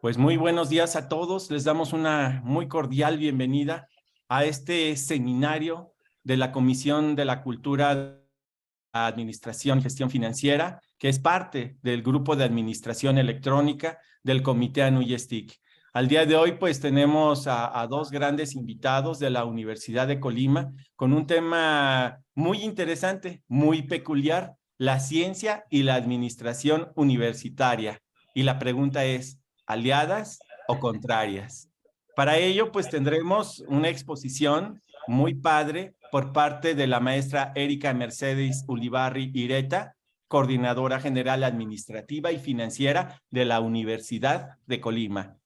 Pues muy buenos días a todos. Les damos una muy cordial bienvenida a este seminario de la Comisión de la Cultura, Administración y Gestión Financiera, que es parte del Grupo de Administración Electrónica del Comité ANUYESTIC. Al día de hoy, pues tenemos a dos grandes invitados de la Universidad de Colima con un tema muy interesante, muy peculiar, la ciencia y la administración universitaria. Y la pregunta es, ¿aliadas o contrarias? Para ello, pues tendremos una exposición muy padre por parte de la maestra Erika Mercedes Ulibarri Ireta, coordinadora general administrativa y financiera de la Universidad de Colima.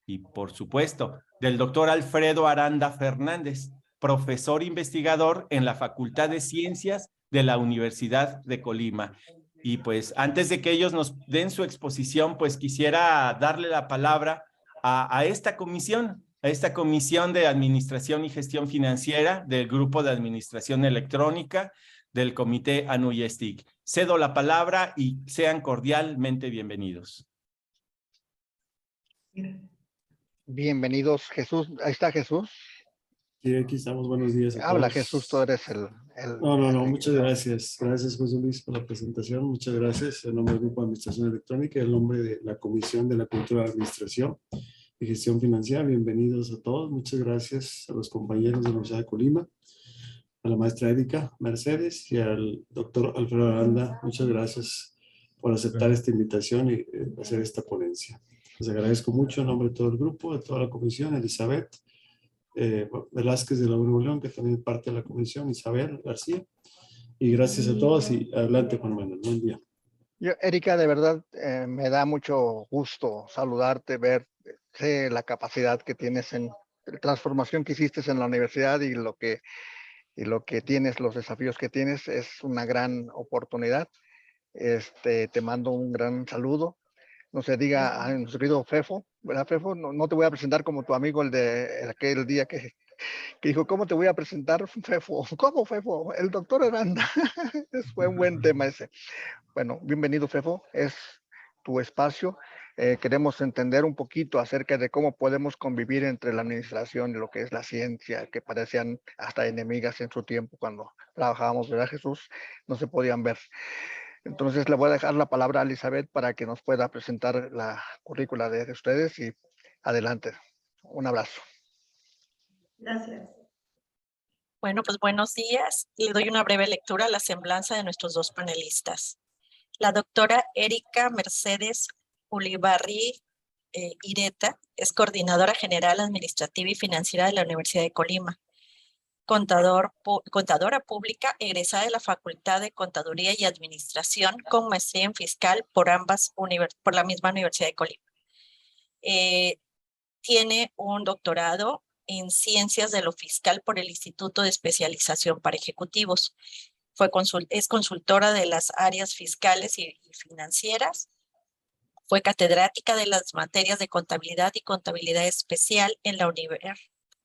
Y por supuesto, del doctor Alfredo Aranda Fernández, profesor investigador en la Facultad de Ciencias de la Universidad de Colima. Y pues antes de que ellos nos den su exposición, pues quisiera darle la palabra a esta comisión de Administración y Gestión Financiera del Grupo de Administración Electrónica del Comité ANUYESTIC. Cedo la palabra y sean cordialmente bienvenidos. Bienvenidos, Jesús. Ahí está Jesús. Sí, aquí estamos. Buenos días a Habla todos. Jesús, tú eres el No, muchas gracias. Gracias, José Luis, por la presentación. Muchas gracias. En nombre del Grupo de Administración Electrónica y en nombre de la Comisión de la Cultura de Administración y Gestión Financiera, bienvenidos a todos. Muchas gracias a los compañeros de la Universidad de Colima, a la maestra Erika Mercedes y al doctor Alfredo Aranda. Muchas gracias por aceptar esta invitación y hacer esta ponencia. Les agradezco mucho en nombre de todo el grupo, de toda la comisión, Elizabeth Velázquez de la Nuevo León, que también es parte de la comisión, Isabel García. Y gracias a todos y adelante, Juan Manuel. Buen día. Erika, de verdad me da mucho gusto saludarte, ver la capacidad que tienes en la transformación que hiciste en la universidad y lo que tienes, los desafíos que tienes, es una gran oportunidad. Te mando un gran saludo. No se diga a nuestro querido Fefo, ¿verdad, Fefo? No te voy a presentar como tu amigo el de aquel día que dijo, ¿cómo te voy a presentar, Fefo? ¿Cómo, Fefo? El doctor Aranda. Fue un buen tema ese. Bueno, bienvenido, Fefo. Es tu espacio. Queremos entender un poquito acerca de cómo podemos convivir entre la administración y lo que es la ciencia, que parecían hasta enemigas en su tiempo cuando trabajábamos, ¿verdad, Jesús? No se podían ver. Entonces le voy a dejar la palabra a Elizabeth para que nos pueda presentar la currícula de ustedes y adelante. Un abrazo. Gracias. Bueno, pues buenos días. Le doy una breve lectura a la semblanza de nuestros dos panelistas. La doctora Erika Mercedes Ulibarri Ireta es coordinadora general administrativa y financiera de la Universidad de Colima. Contadora pública egresada de la Facultad de Contaduría y Administración con maestría en fiscal por la misma Universidad de Colima. Tiene un doctorado en Ciencias de lo Fiscal por el Instituto de Especialización para Ejecutivos. Es consultora de las áreas fiscales y financieras. Fue catedrática de las materias de contabilidad y contabilidad especial en la Universidad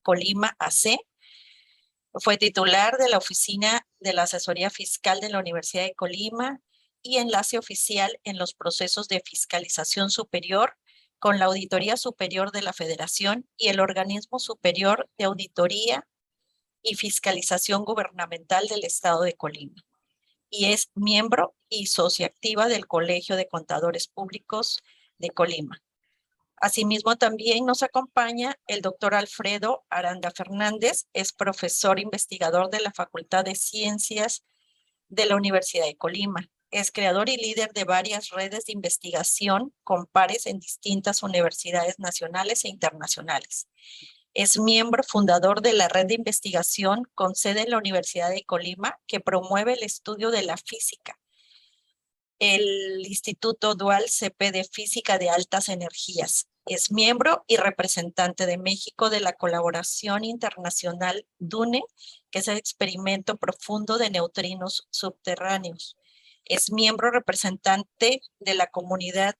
Colima AC. Fue titular de la Oficina de la Asesoría Fiscal de la Universidad de Colima y enlace oficial en los procesos de fiscalización superior con la Auditoría Superior de la Federación y el Organismo Superior de Auditoría y Fiscalización Gubernamental del Estado de Colima. Y es miembro y socia activa del Colegio de Contadores Públicos de Colima. Asimismo, también nos acompaña el doctor Alfredo Aranda Fernández, es profesor investigador de la Facultad de Ciencias de la Universidad de Colima. Es creador y líder de varias redes de investigación con pares en distintas universidades nacionales e internacionales. Es miembro fundador de la red de investigación con sede en la Universidad de Colima que promueve el estudio de la física, el Instituto Dual CP de Física de Altas Energías. Es miembro y representante de México de la colaboración internacional DUNE, que es el experimento profundo de neutrinos subterráneos. Es miembro representante de la comunidad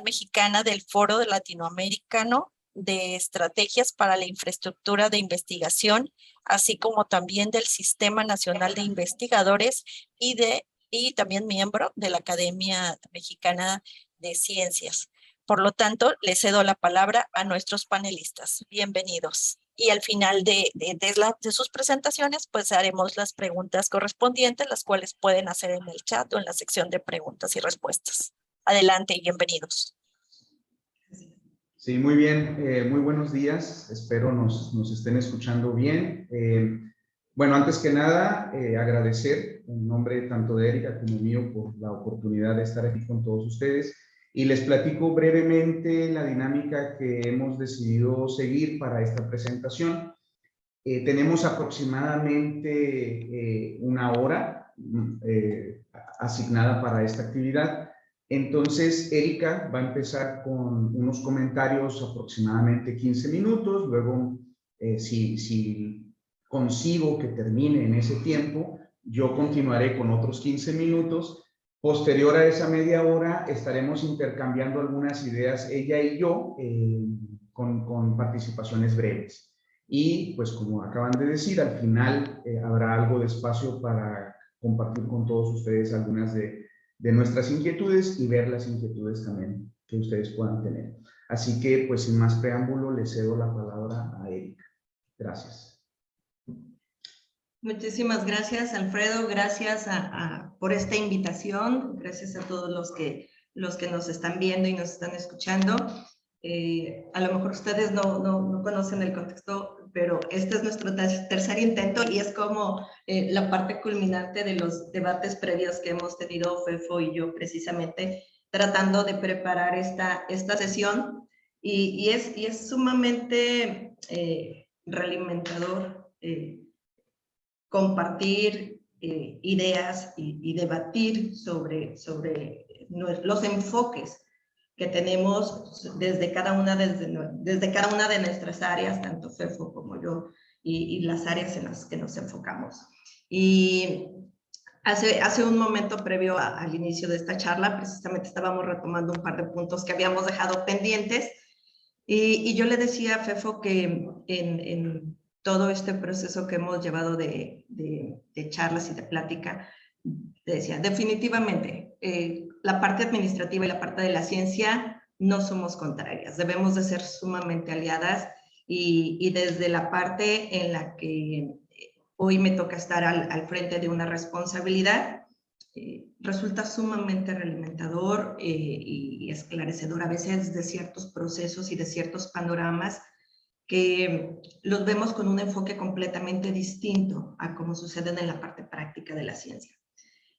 mexicana del Foro Latinoamericano de Estrategias para la Infraestructura de Investigación, así como también del Sistema Nacional de Investigadores y de y también miembro de la Academia Mexicana de Ciencias. Por lo tanto, le cedo la palabra a nuestros panelistas. Bienvenidos. Y al final de sus presentaciones, pues haremos las preguntas correspondientes, las cuales pueden hacer en el chat o en la sección de preguntas y respuestas. Adelante y bienvenidos. Sí, muy bien. Muy buenos días. Espero nos estén escuchando bien. Bueno, antes que nada, agradecer en nombre tanto de Erika como mío por la oportunidad de estar aquí con todos ustedes. Y les platico brevemente la dinámica que hemos decidido seguir para esta presentación. Tenemos aproximadamente una hora asignada para esta actividad. Entonces, Erika va a empezar con unos comentarios aproximadamente 15 minutos. Luego, si consigo que termine en ese tiempo, yo continuaré con otros 15 minutos. Posterior a esa media hora, estaremos intercambiando algunas ideas, ella y yo, con participaciones breves. Y pues como acaban de decir, al final habrá algo de espacio para compartir con todos ustedes algunas de nuestras inquietudes y ver las inquietudes también que ustedes puedan tener. Así que pues sin más preámbulo le cedo la palabra a Erika. Gracias. Muchísimas gracias, Alfredo. Gracias por esta invitación. Gracias a todos los que nos están viendo y nos están escuchando. A lo mejor ustedes no conocen el contexto, pero este es nuestro tercer intento y es como la parte culminante de los debates previos que hemos tenido Fefo y yo, precisamente tratando de preparar esta sesión. Y es sumamente realimentador compartir ideas y debatir sobre los enfoques que tenemos desde cada una de nuestras áreas, tanto Fefo como yo, y las áreas en las que nos enfocamos. Y hace un momento previo al inicio de esta charla, precisamente estábamos retomando un par de puntos que habíamos dejado pendientes, y yo le decía a Fefo que en todo este proceso que hemos llevado de charlas y de plática, decía, definitivamente, la parte administrativa y la parte de la ciencia no somos contrarias, debemos de ser sumamente aliadas y desde la parte en la que hoy me toca estar al frente de una responsabilidad, resulta sumamente realimentador y esclarecedor a veces de ciertos procesos y de ciertos panoramas que los vemos con un enfoque completamente distinto a cómo suceden en la parte práctica de la ciencia.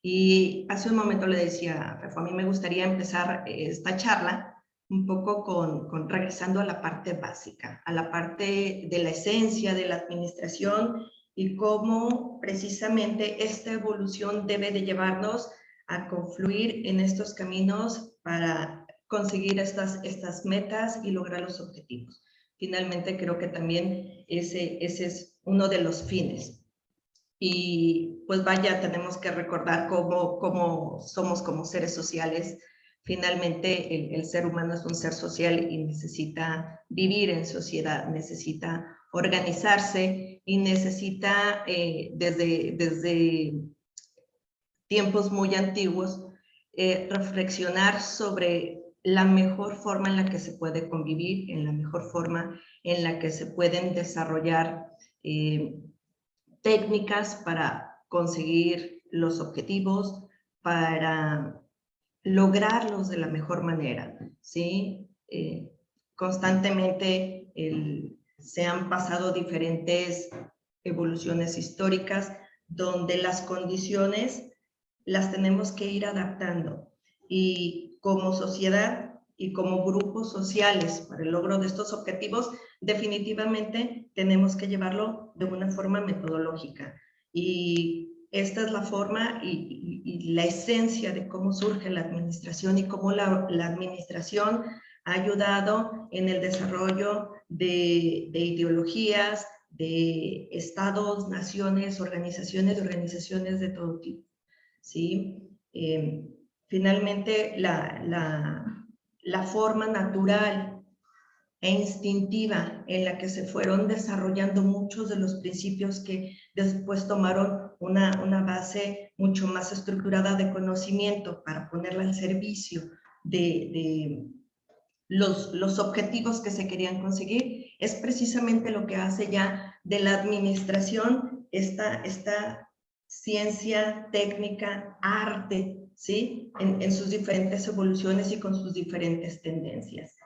Y hace un momento le decía, Fefo, a mí me gustaría empezar esta charla un poco regresando a la parte básica, a la parte de la esencia de la administración y cómo precisamente esta evolución debe de llevarnos a confluir en estos caminos para conseguir estas metas y lograr los objetivos. Finalmente, creo que también ese es uno de los fines. Y pues vaya, tenemos que recordar cómo somos como seres sociales. Finalmente, el ser humano es un ser social y necesita vivir en sociedad, necesita organizarse y necesita, desde tiempos muy antiguos, reflexionar sobre la mejor forma en la que se puede convivir, en la mejor forma en la que se pueden desarrollar técnicas para conseguir los objetivos, para lograrlos de la mejor manera, ¿sí? Constantemente se han pasado diferentes evoluciones históricas donde las condiciones las tenemos que ir adaptando y como sociedad y como grupos sociales para el logro de estos objetivos, definitivamente tenemos que llevarlo de una forma metodológica. Y esta es la forma y la esencia de cómo surge la administración y cómo la administración ha ayudado en el desarrollo de ideologías, de estados, naciones, organizaciones de todo tipo, ¿sí? Finalmente, la forma natural e instintiva en la que se fueron desarrollando muchos de los principios que después tomaron una base mucho más estructurada de conocimiento para ponerla al servicio de los objetivos que se querían conseguir, es precisamente lo que hace ya de la administración esta ciencia, técnica, arte, ¿sí? En sus diferentes evoluciones y con sus diferentes tendencias.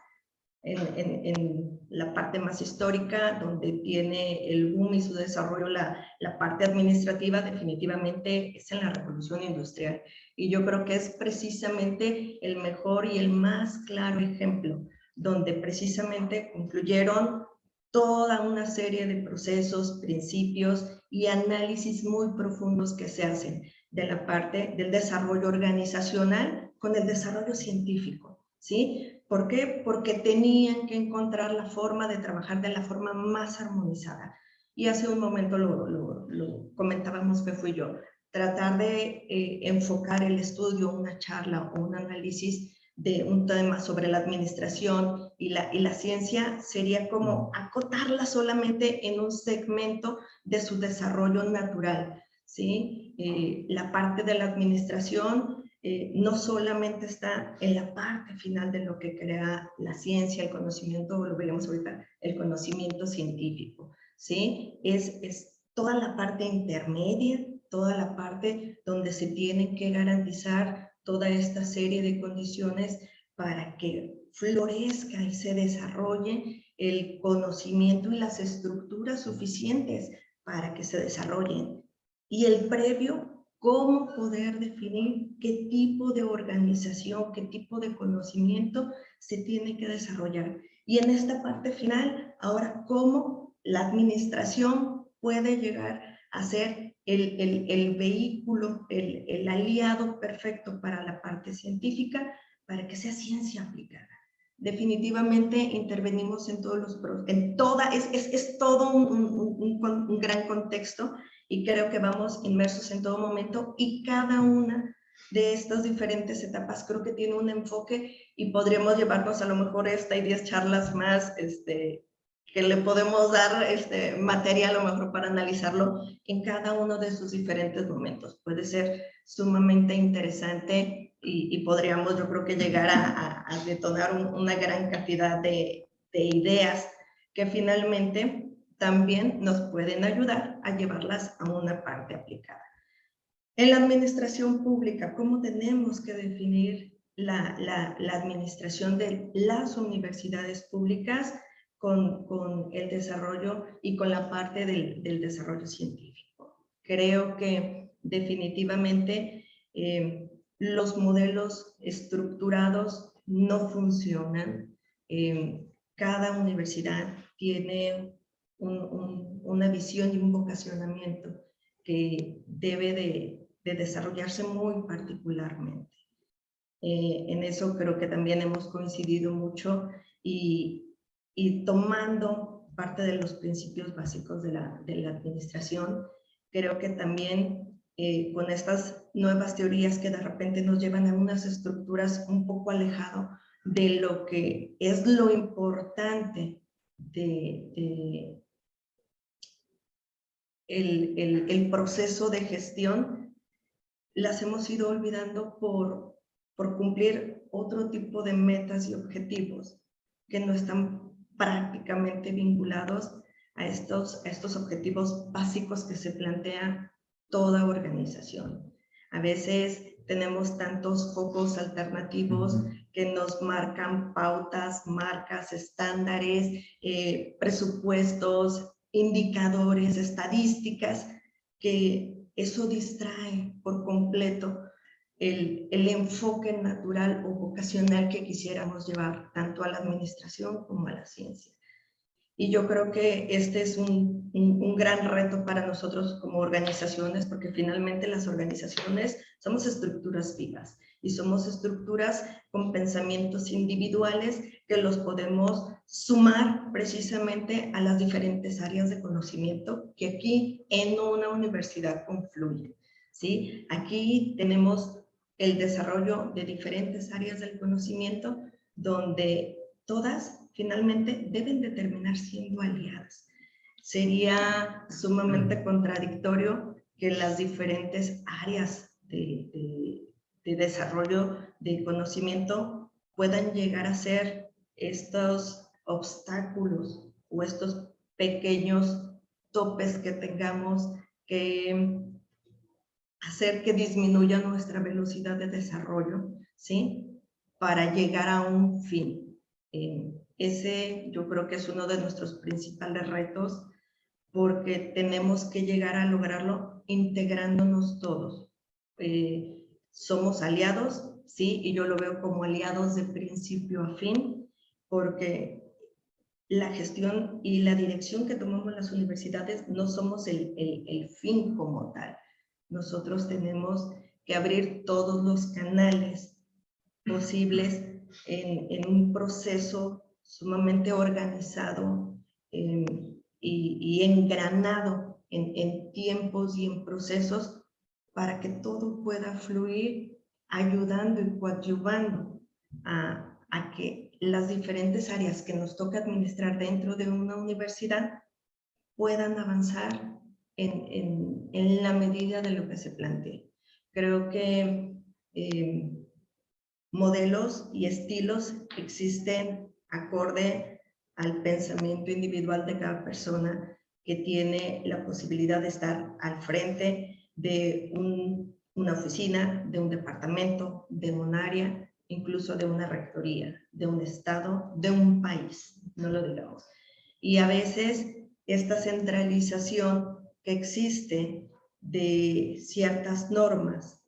En la parte más histórica, donde tiene el boom y su desarrollo, la parte administrativa definitivamente es en la Revolución Industrial. Y yo creo que es precisamente el mejor y el más claro ejemplo, donde precisamente concluyeron toda una serie de procesos, principios y análisis muy profundos que se hacen de la parte del desarrollo organizacional con el desarrollo científico, ¿sí? ¿Por qué? Porque tenían que encontrar la forma de trabajar de la forma más armonizada. Y hace un momento lo comentábamos que fui yo, tratar de enfocar el estudio, una charla o un análisis de un tema sobre la administración y la ciencia sería como acotarla solamente en un segmento de su desarrollo natural, ¿sí? La parte de la administración no solamente está en la parte final de lo que crea la ciencia, el conocimiento, lo veremos ahorita, el conocimiento científico, ¿sí? Es toda la parte intermedia, toda la parte donde se tiene que garantizar toda esta serie de condiciones para que florezca y se desarrolle el conocimiento y las estructuras suficientes para que se desarrollen. Y el previo, cómo poder definir qué tipo de organización, qué tipo de conocimiento se tiene que desarrollar. Y en esta parte final, ahora, cómo la administración puede llegar a ser el vehículo, el aliado perfecto para la parte científica, para que sea ciencia aplicada. Definitivamente intervenimos en todos los, es todo un gran contexto, y creo que vamos inmersos en todo momento, y cada una de estas diferentes etapas creo que tiene un enfoque, y podríamos llevarnos a lo mejor esta y 10 charlas más, que le podemos dar material a lo mejor para analizarlo en cada uno de sus diferentes momentos. Puede ser sumamente interesante y podríamos, yo creo que llegar a detonar una gran cantidad de ideas que finalmente también nos pueden ayudar a llevarlas a una parte aplicada. En la administración pública, ¿cómo tenemos que definir la administración de las universidades públicas con el desarrollo y con la parte del desarrollo científico? Creo que definitivamente los modelos estructurados no funcionan. Cada universidad tiene una visión y un vocacionamiento que debe de desarrollarse muy particularmente. En eso creo que también hemos coincidido mucho, y tomando parte de los principios básicos de la administración, creo que también con estas nuevas teorías que de repente nos llevan a unas estructuras un poco alejado de lo que es lo importante el proceso de gestión, las hemos ido olvidando por cumplir otro tipo de metas y objetivos que no están prácticamente vinculados a estos objetivos básicos que se plantea toda organización. A veces tenemos tantos focos alternativos que nos marcan pautas, marcas, estándares, presupuestos, indicadores, estadísticas, que eso distrae por completo el enfoque natural o vocacional que quisiéramos llevar tanto a la administración como a la ciencia. Y yo creo que este es un gran reto para nosotros como organizaciones, porque finalmente las organizaciones somos estructuras vivas y somos estructuras con pensamientos individuales que los podemos sumar precisamente a las diferentes áreas de conocimiento que aquí en una universidad confluyen, ¿sí? Aquí tenemos el desarrollo de diferentes áreas del conocimiento donde todas finalmente deben de terminar siendo aliadas. Sería sumamente contradictorio que las diferentes áreas de desarrollo de conocimiento puedan llegar a ser estos obstáculos o estos pequeños topes que tengamos que hacer que disminuya nuestra velocidad de desarrollo, ¿sí? Para llegar a un fin. Ese yo creo que es uno de nuestros principales retos, porque tenemos que llegar a lograrlo integrándonos todos. Somos aliados, ¿sí? Y yo lo veo como aliados de principio a fin, porque la gestión y la dirección que tomamos las universidades no somos el fin como tal. Nosotros tenemos que abrir todos los canales posibles en un proceso sumamente organizado y engranado en tiempos y en procesos para que todo pueda fluir, ayudando y coadyuvando a que las diferentes áreas que nos toca administrar dentro de una universidad puedan avanzar en la medida de lo que se plantee. Creo que modelos y estilos existen acorde al pensamiento individual de cada persona que tiene la posibilidad de estar al frente de una oficina, de un departamento, de un área, incluso de una rectoría, de un estado, de un país, no lo digamos. Y a veces esta centralización que existe de ciertas normas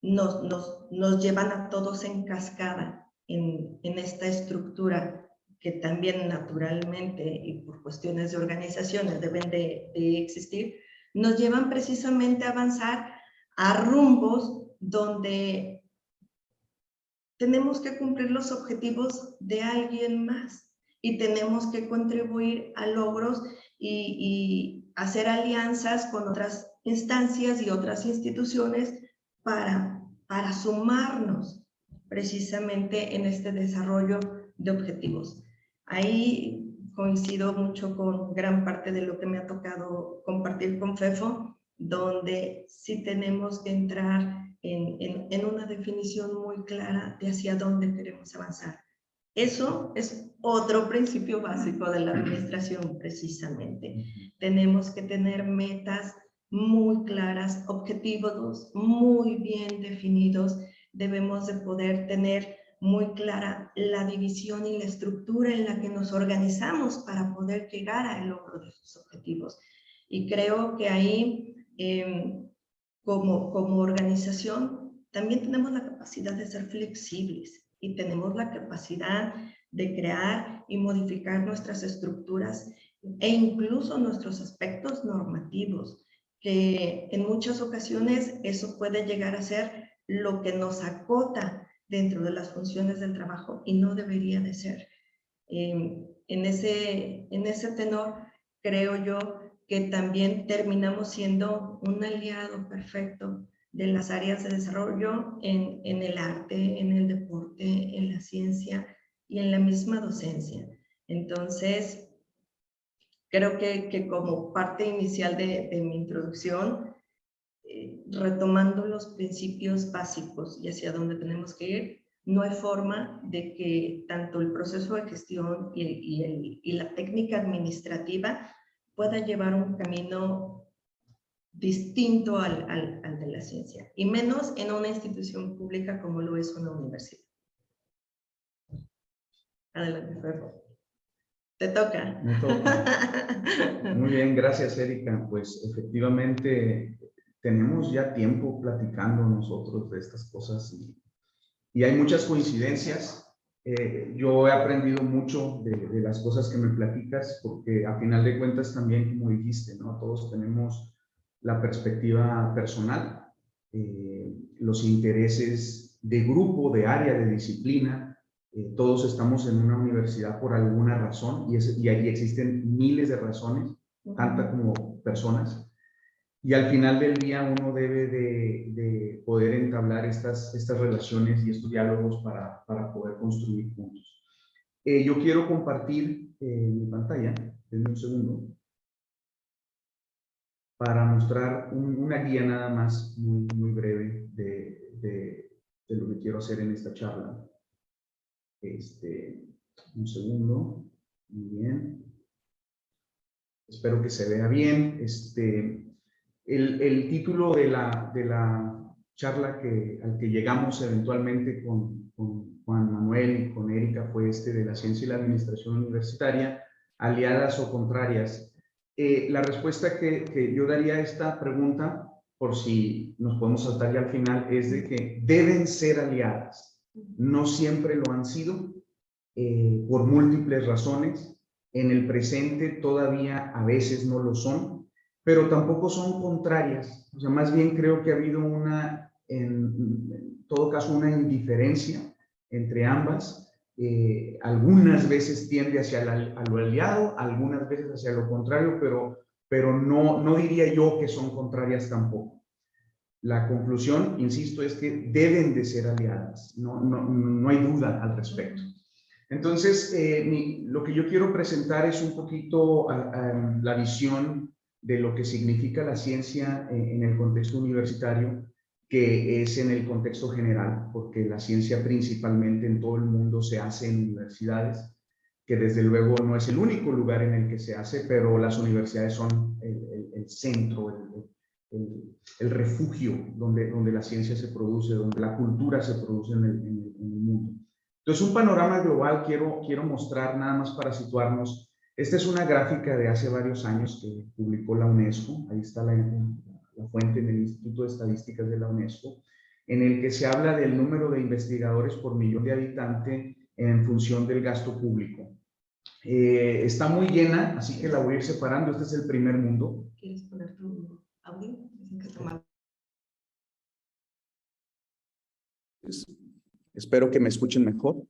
nos llevan a todos en cascada en esta estructura que también naturalmente y por cuestiones de organizaciones deben de existir, nos llevan precisamente a avanzar a rumbos donde tenemos que cumplir los objetivos de alguien más y tenemos que contribuir a logros y hacer alianzas con otras instancias y otras instituciones para sumarnos precisamente en este desarrollo de objetivos. Ahí coincido mucho con gran parte de lo que me ha tocado compartir con FEFO, donde sí tenemos que entrar en una definición muy clara de hacia dónde queremos avanzar. Eso es otro principio básico de la administración, precisamente. Tenemos que tener metas muy claras, objetivos muy bien definidos. Debemos de poder tener muy clara la división y la estructura en la que nos organizamos para poder llegar al logro de esos objetivos. Y creo que ahí, como organización, también tenemos la capacidad de ser flexibles y tenemos la capacidad de crear y modificar nuestras estructuras e incluso nuestros aspectos normativos, que en muchas ocasiones eso puede llegar a ser lo que nos acota dentro de las funciones del trabajo y no debería de ser. En ese tenor, creo yo que también terminamos siendo un aliado perfecto de las áreas de desarrollo en el arte, en el deporte, en la ciencia y en la misma docencia. Entonces, creo que como parte inicial de mi introducción, retomando los principios básicos y hacia dónde tenemos que ir, no hay forma de que tanto el proceso de gestión y la técnica administrativa pueda llevar un camino distinto al de la ciencia, y menos en una institución pública como lo es una universidad. Adelante, Ferro. Te toca. Me toca. Muy bien, gracias, Erika. Pues efectivamente tenemos ya tiempo platicando nosotros de estas cosas y hay muchas coincidencias. Yo he aprendido mucho de las cosas que me platicas, porque a final de cuentas también, como dijiste, ¿no? Todos tenemos la perspectiva personal, los intereses de grupo, de área, de disciplina. Todos estamos en una universidad por alguna razón y ahí existen miles de razones, tantas como personas. Y al final del día uno debe de poder entablar estas relaciones y estos diálogos para poder construir juntos. Yo quiero compartir mi pantalla, denme un segundo, para mostrar una guía nada más muy breve de lo que quiero hacer en esta charla. Un segundo, muy bien. Espero que se vea bien. El título de la charla al que llegamos eventualmente con Juan Manuel y con Erika fue de la ciencia y la administración universitaria, aliadas o contrarias. La respuesta que yo daría a esta pregunta, por si nos podemos saltar ya al final, es de que deben ser aliadas. No siempre lo han sido, por múltiples razones. En el presente todavía a veces no lo son, pero tampoco son contrarias. O sea, más bien creo que ha habido en todo caso, una indiferencia entre ambas. Algunas veces tiende hacia lo aliado, algunas veces hacia lo contrario, pero no diría yo que son contrarias tampoco. La conclusión, insisto, es que deben de ser aliadas. No hay duda al respecto. Entonces, lo que yo quiero presentar es un poquito la visión de lo que significa la ciencia en el contexto universitario, que es en el contexto general, porque la ciencia principalmente en todo el mundo se hace en universidades, que desde luego no es el único lugar en el que se hace, pero las universidades son el centro, el refugio donde la ciencia se produce, donde la cultura se produce en el mundo. Entonces, un panorama global quiero mostrar nada más para situarnos. Esta es una gráfica de hace varios años que publicó la UNESCO. Ahí está la fuente en el Instituto de Estadísticas de la UNESCO, en el que se habla del número de investigadores por millón de habitantes en función del gasto público. Está muy llena, así que la voy a ir separando. Este es el primer mundo. ¿Quieres poner tu audio? Espero que me escuchen mejor.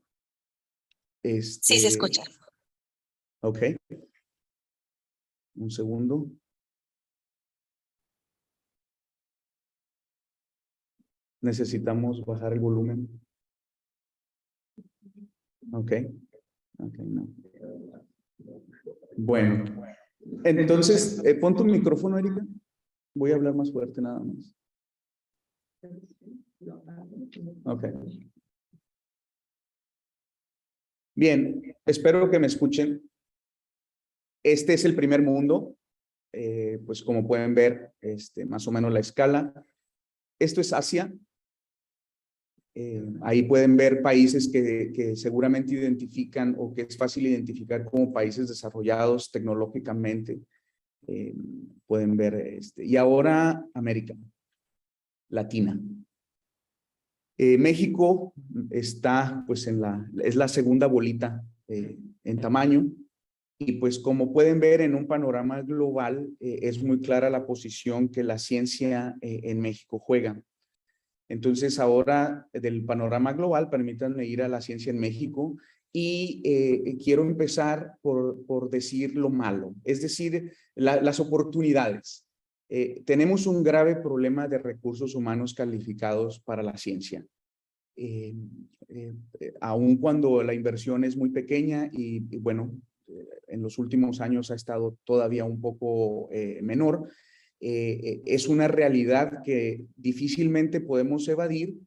Sí, se escucha. Ok. Un segundo. Necesitamos bajar el volumen. Ok. Ok, no. Bueno. Entonces, pon tu micrófono, Erika. Voy a hablar más fuerte nada más. Ok. Bien, espero que me escuchen. Este es el primer mundo. Pues como pueden ver, más o menos la escala. Esto es Asia. Ahí pueden ver países que seguramente identifican o que es fácil identificar como países desarrollados tecnológicamente. Pueden ver y ahora América Latina. México está pues es la segunda bolita en tamaño, y pues como pueden ver en un panorama global es muy clara la posición que la ciencia en México juega. Entonces ahora del panorama global, permítanme ir a la ciencia en México y quiero empezar por decir lo malo, es decir, las oportunidades. Tenemos un grave problema de recursos humanos calificados para la ciencia. Aun cuando la inversión es muy pequeña y bueno, en los últimos años ha estado todavía un poco menor, es una realidad que difícilmente podemos evadir.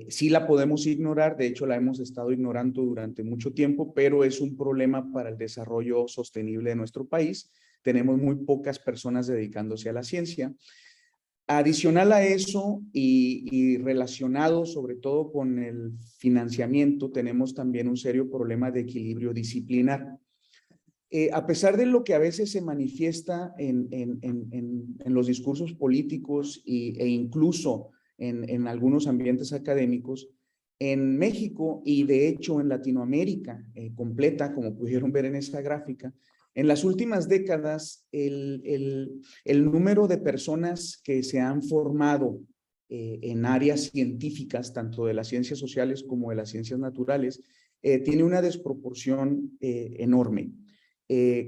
Sí la podemos ignorar, de hecho la hemos estado ignorando durante mucho tiempo, pero es un problema para el desarrollo sostenible de nuestro país. Tenemos muy pocas personas dedicándose a la ciencia. Adicional a eso y relacionado sobre todo con el financiamiento, tenemos también un serio problema de equilibrio disciplinar. A pesar de lo que a veces se manifiesta en los discursos políticos e incluso en algunos ambientes académicos, en México y de hecho en Latinoamérica completa, como pudieron ver en esta gráfica, en las últimas décadas el número de personas que se han formado en áreas científicas, tanto de las ciencias sociales como de las ciencias naturales, tiene una desproporción enorme.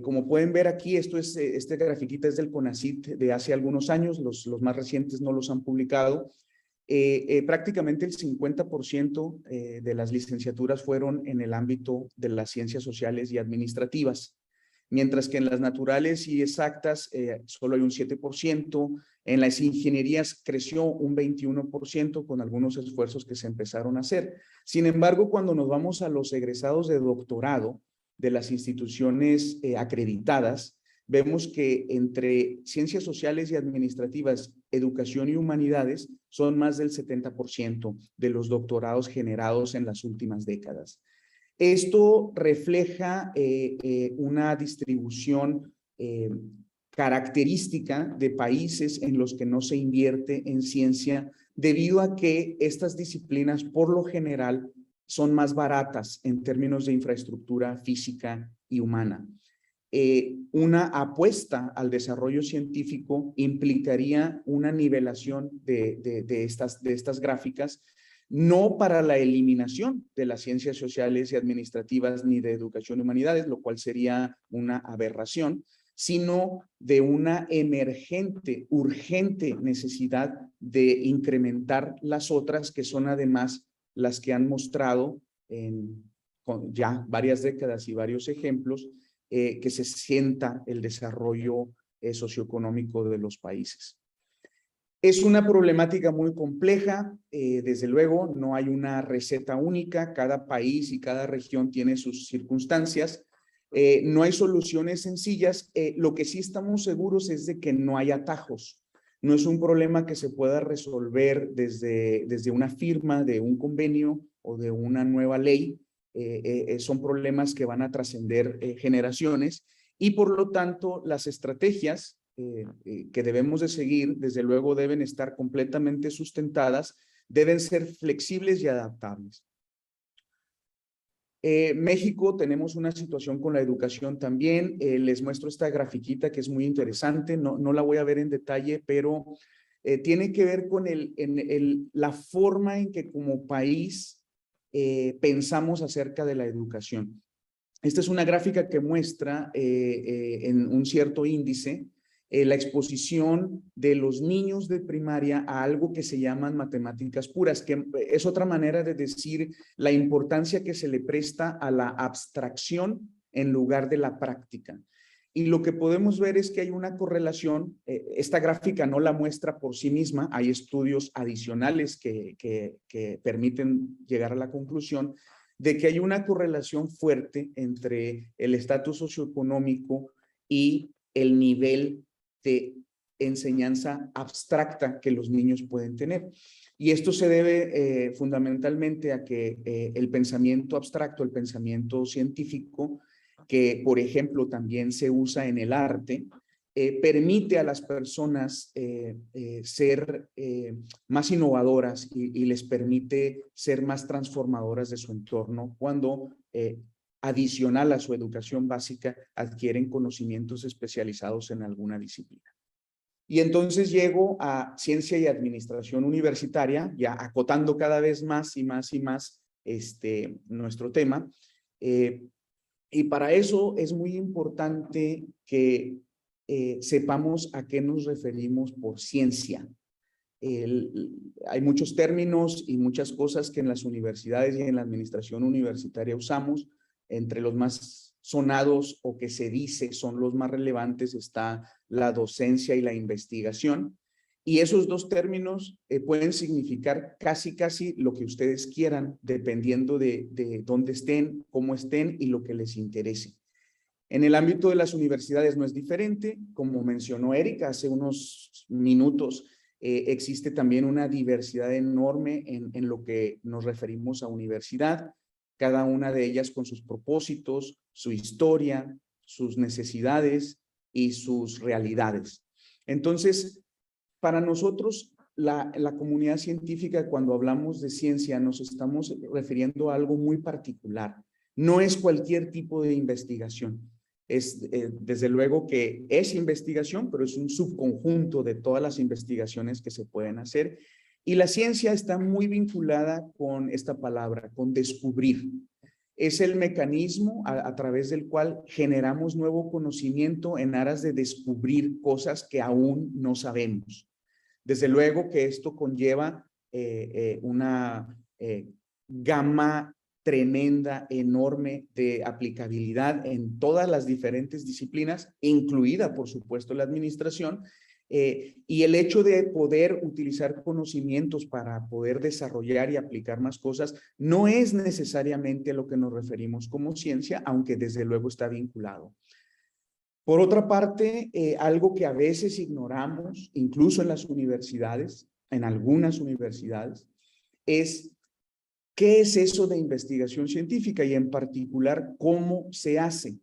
Como pueden ver aquí, este grafiquita es del CONACYT de hace algunos años, los más recientes no los han publicado, prácticamente el 50% de las licenciaturas fueron en el ámbito de las ciencias sociales y administrativas, mientras que en las naturales y exactas solo hay un 7%, en las ingenierías creció un 21% con algunos esfuerzos que se empezaron a hacer. Sin embargo, cuando nos vamos a los egresados de doctorado de las instituciones acreditadas, vemos que entre ciencias sociales y administrativas, educación y humanidades son más del 70% de los doctorados generados en las últimas décadas. Esto refleja una distribución característica de países en los que no se invierte en ciencia debido a que estas disciplinas por lo general son más baratas en términos de infraestructura física y humana. Una apuesta al desarrollo científico implicaría una nivelación de estas gráficas, no para la eliminación de las ciencias sociales y administrativas ni de educación y humanidades, lo cual sería una aberración, sino de una emergente, urgente necesidad de incrementar las otras, que son además las que han mostrado con ya varias décadas y varios ejemplos, que se sienta el desarrollo socioeconómico de los países. Es una problemática muy compleja, desde luego no hay una receta única, cada país y cada región tiene sus circunstancias, no hay soluciones sencillas, lo que sí estamos seguros es de que no hay atajos, no es un problema que se pueda resolver desde una firma de un convenio o de una nueva ley, son problemas que van a trascender generaciones y por lo tanto las estrategias que debemos de seguir, desde luego deben estar completamente sustentadas, deben ser flexibles y adaptables. México tenemos una situación con la educación también, les muestro esta grafiquita que es muy interesante, no la voy a ver en detalle, pero tiene que ver con la forma en que como país pensamos acerca de la educación. Esta es una gráfica que muestra en un cierto índice la exposición de los niños de primaria a algo que se llaman matemáticas puras, que es otra manera de decir la importancia que se le presta a la abstracción en lugar de la práctica. Y lo que podemos ver es que hay una correlación, esta gráfica no la muestra por sí misma, hay estudios adicionales que permiten llegar a la conclusión de que hay una correlación fuerte entre el estatus socioeconómico y el nivel de enseñanza abstracta que los niños pueden tener. Y esto se debe fundamentalmente a que el pensamiento abstracto, el pensamiento científico, que por ejemplo también se usa en el arte, permite a las personas ser más innovadoras y les permite ser más transformadoras de su entorno cuando adicional a su educación básica adquieren conocimientos especializados en alguna disciplina. Y entonces llego a ciencia y administración universitaria, ya acotando cada vez más y más y más nuestro tema. Y para eso es muy importante que sepamos a qué nos referimos por ciencia. Hay muchos términos y muchas cosas que en las universidades y en la administración universitaria usamos. Entre los más sonados o que se dice son los más relevantes está la docencia y la investigación. Y esos dos términos pueden significar casi lo que ustedes quieran, dependiendo de dónde estén, cómo estén y lo que les interese. En el ámbito de las universidades no es diferente. Como mencionó Erika hace unos minutos, existe también una diversidad enorme en lo que nos referimos a universidad, cada una de ellas con sus propósitos, su historia, sus necesidades y sus realidades. Entonces, para nosotros, la comunidad científica, cuando hablamos de ciencia, nos estamos refiriendo a algo muy particular. No es cualquier tipo de investigación. Es, desde luego que es investigación, pero es un subconjunto de todas las investigaciones que se pueden hacer. Y la ciencia está muy vinculada con esta palabra, con descubrir. Es el mecanismo a través del cual generamos nuevo conocimiento en aras de descubrir cosas que aún no sabemos. Desde luego que esto conlleva una gama tremenda, enorme de aplicabilidad en todas las diferentes disciplinas, incluida, por supuesto, la administración, y el hecho de poder utilizar conocimientos para poder desarrollar y aplicar más cosas no es necesariamente a lo que nos referimos como ciencia, aunque desde luego está vinculado. Por otra parte, algo que a veces ignoramos, incluso en las universidades, en algunas universidades, es ¿qué es eso de investigación científica y en particular cómo se hace?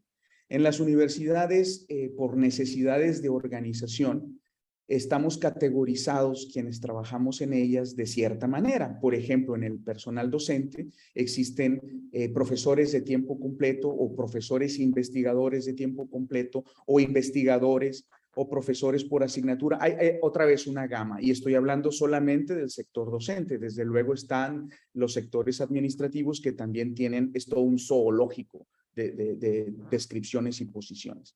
En las universidades, por necesidades de organización, estamos categorizados quienes trabajamos en ellas de cierta manera. Por ejemplo, en el personal docente existen profesores de tiempo completo o profesores investigadores de tiempo completo o investigadores o profesores por asignatura. Hay otra vez una gama y estoy hablando solamente del sector docente. Desde luego están los sectores administrativos que también tienen esto un zoológico de descripciones y posiciones.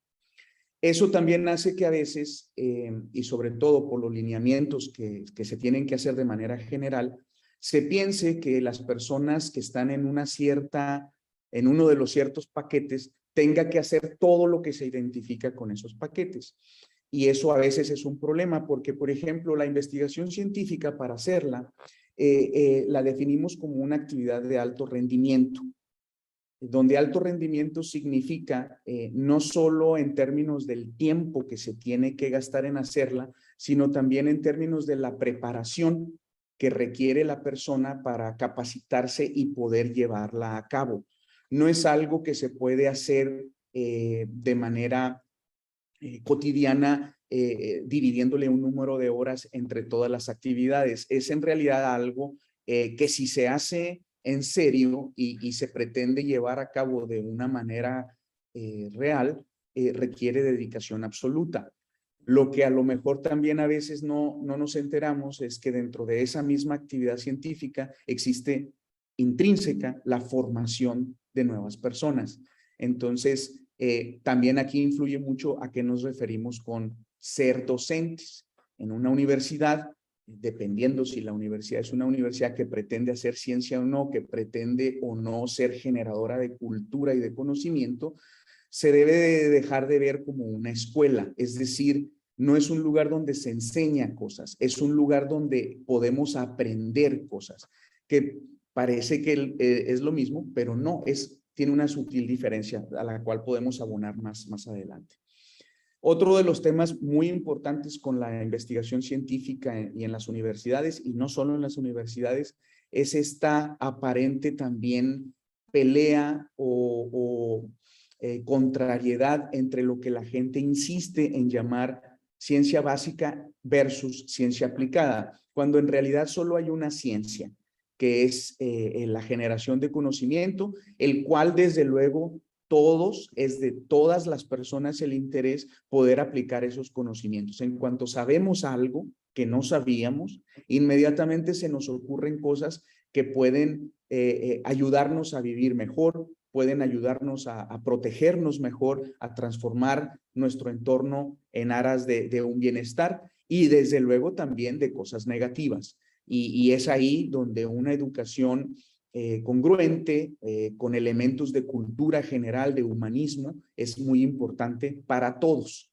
Eso también hace que a veces, y sobre todo por los lineamientos que se tienen que hacer de manera general, se piense que las personas que están en uno de los ciertos paquetes tenga que hacer todo lo que se identifica con esos paquetes. Y eso a veces es un problema porque, por ejemplo, la investigación científica para hacerla, la definimos como una actividad de alto rendimiento, donde alto rendimiento significa no solo en términos del tiempo que se tiene que gastar en hacerla, sino también en términos de la preparación que requiere la persona para capacitarse y poder llevarla a cabo. No es algo que se puede hacer de manera cotidiana, dividiéndole un número de horas entre todas las actividades. Es en realidad algo que si se hace en serio y se pretende llevar a cabo de una manera real, requiere dedicación absoluta. Lo que a lo mejor también a veces no nos enteramos es que dentro de esa misma actividad científica existe intrínseca la formación de nuevas personas. Entonces, también aquí influye mucho a qué nos referimos con ser docentes. En una universidad, dependiendo si la universidad es una universidad que pretende hacer ciencia o no, que pretende o no ser generadora de cultura y de conocimiento, se debe de dejar de ver como una escuela. Es decir, no es un lugar donde se enseña cosas, es un lugar donde podemos aprender cosas, que parece que es lo mismo, pero no, tiene una sutil diferencia a la cual podemos abonar más adelante. Otro de los temas muy importantes con la investigación científica y en las universidades, y no solo en las universidades, es esta aparente también pelea o contrariedad entre lo que la gente insiste en llamar ciencia básica versus ciencia aplicada, cuando en realidad solo hay una ciencia, que es la generación de conocimiento, el cual desde luego es de todas las personas el interés poder aplicar esos conocimientos. En cuanto sabemos algo que no sabíamos, inmediatamente se nos ocurren cosas que pueden ayudarnos a vivir mejor, pueden ayudarnos a protegernos mejor, a transformar nuestro entorno en aras de un bienestar y desde luego también de cosas negativas. Y es ahí donde una educación congruente, con elementos de cultura general, de humanismo, es muy importante para todos.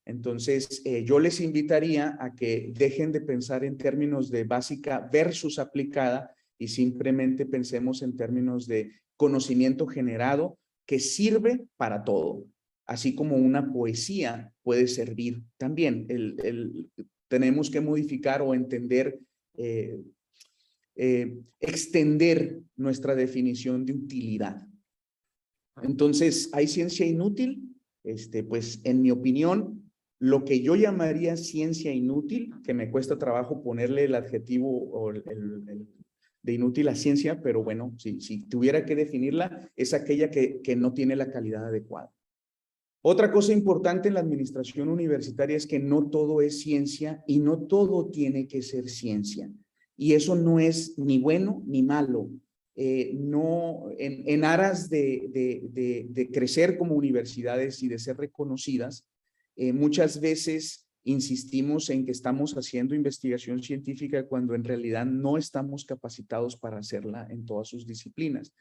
Entonces, yo les invitaría a que dejen de pensar en términos de básica versus aplicada y simplemente pensemos en términos de conocimiento generado que sirve para todo, así como una poesía puede servir también. Tenemos que modificar o entender, extender nuestra definición de utilidad. Entonces, ¿hay ciencia inútil? Pues en mi opinión, lo que yo llamaría ciencia inútil, que me cuesta trabajo ponerle el adjetivo o de inútil a ciencia, pero bueno, si tuviera que definirla, es aquella que no tiene la calidad adecuada. Otra cosa importante en la administración universitaria es que no todo es ciencia y no todo tiene que ser ciencia. Y eso no es ni bueno ni malo. No, en aras de crecer como universidades y de ser reconocidas, muchas veces insistimos en que estamos haciendo investigación científica cuando en realidad no estamos capacitados para hacerla en todas sus disciplinas.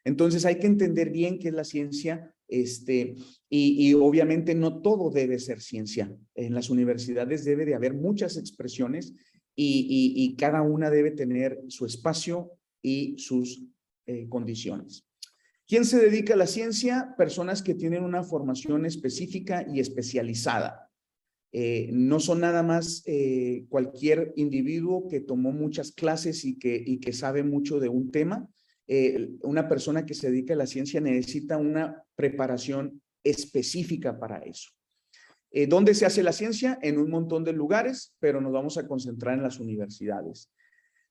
Entonces hay que entender bien qué es la ciencia, y obviamente no todo debe ser ciencia. En las universidades debe de haber muchas expresiones y cada una debe tener su espacio y sus condiciones. ¿Quién se dedica a la ciencia? Personas que tienen una formación específica y especializada. No son nada más cualquier individuo que tomó muchas clases y que sabe mucho de un tema. Una persona que se dedica a la ciencia necesita una preparación específica para eso. ¿Dónde se hace la ciencia? En un montón de lugares, pero nos vamos a concentrar en las universidades.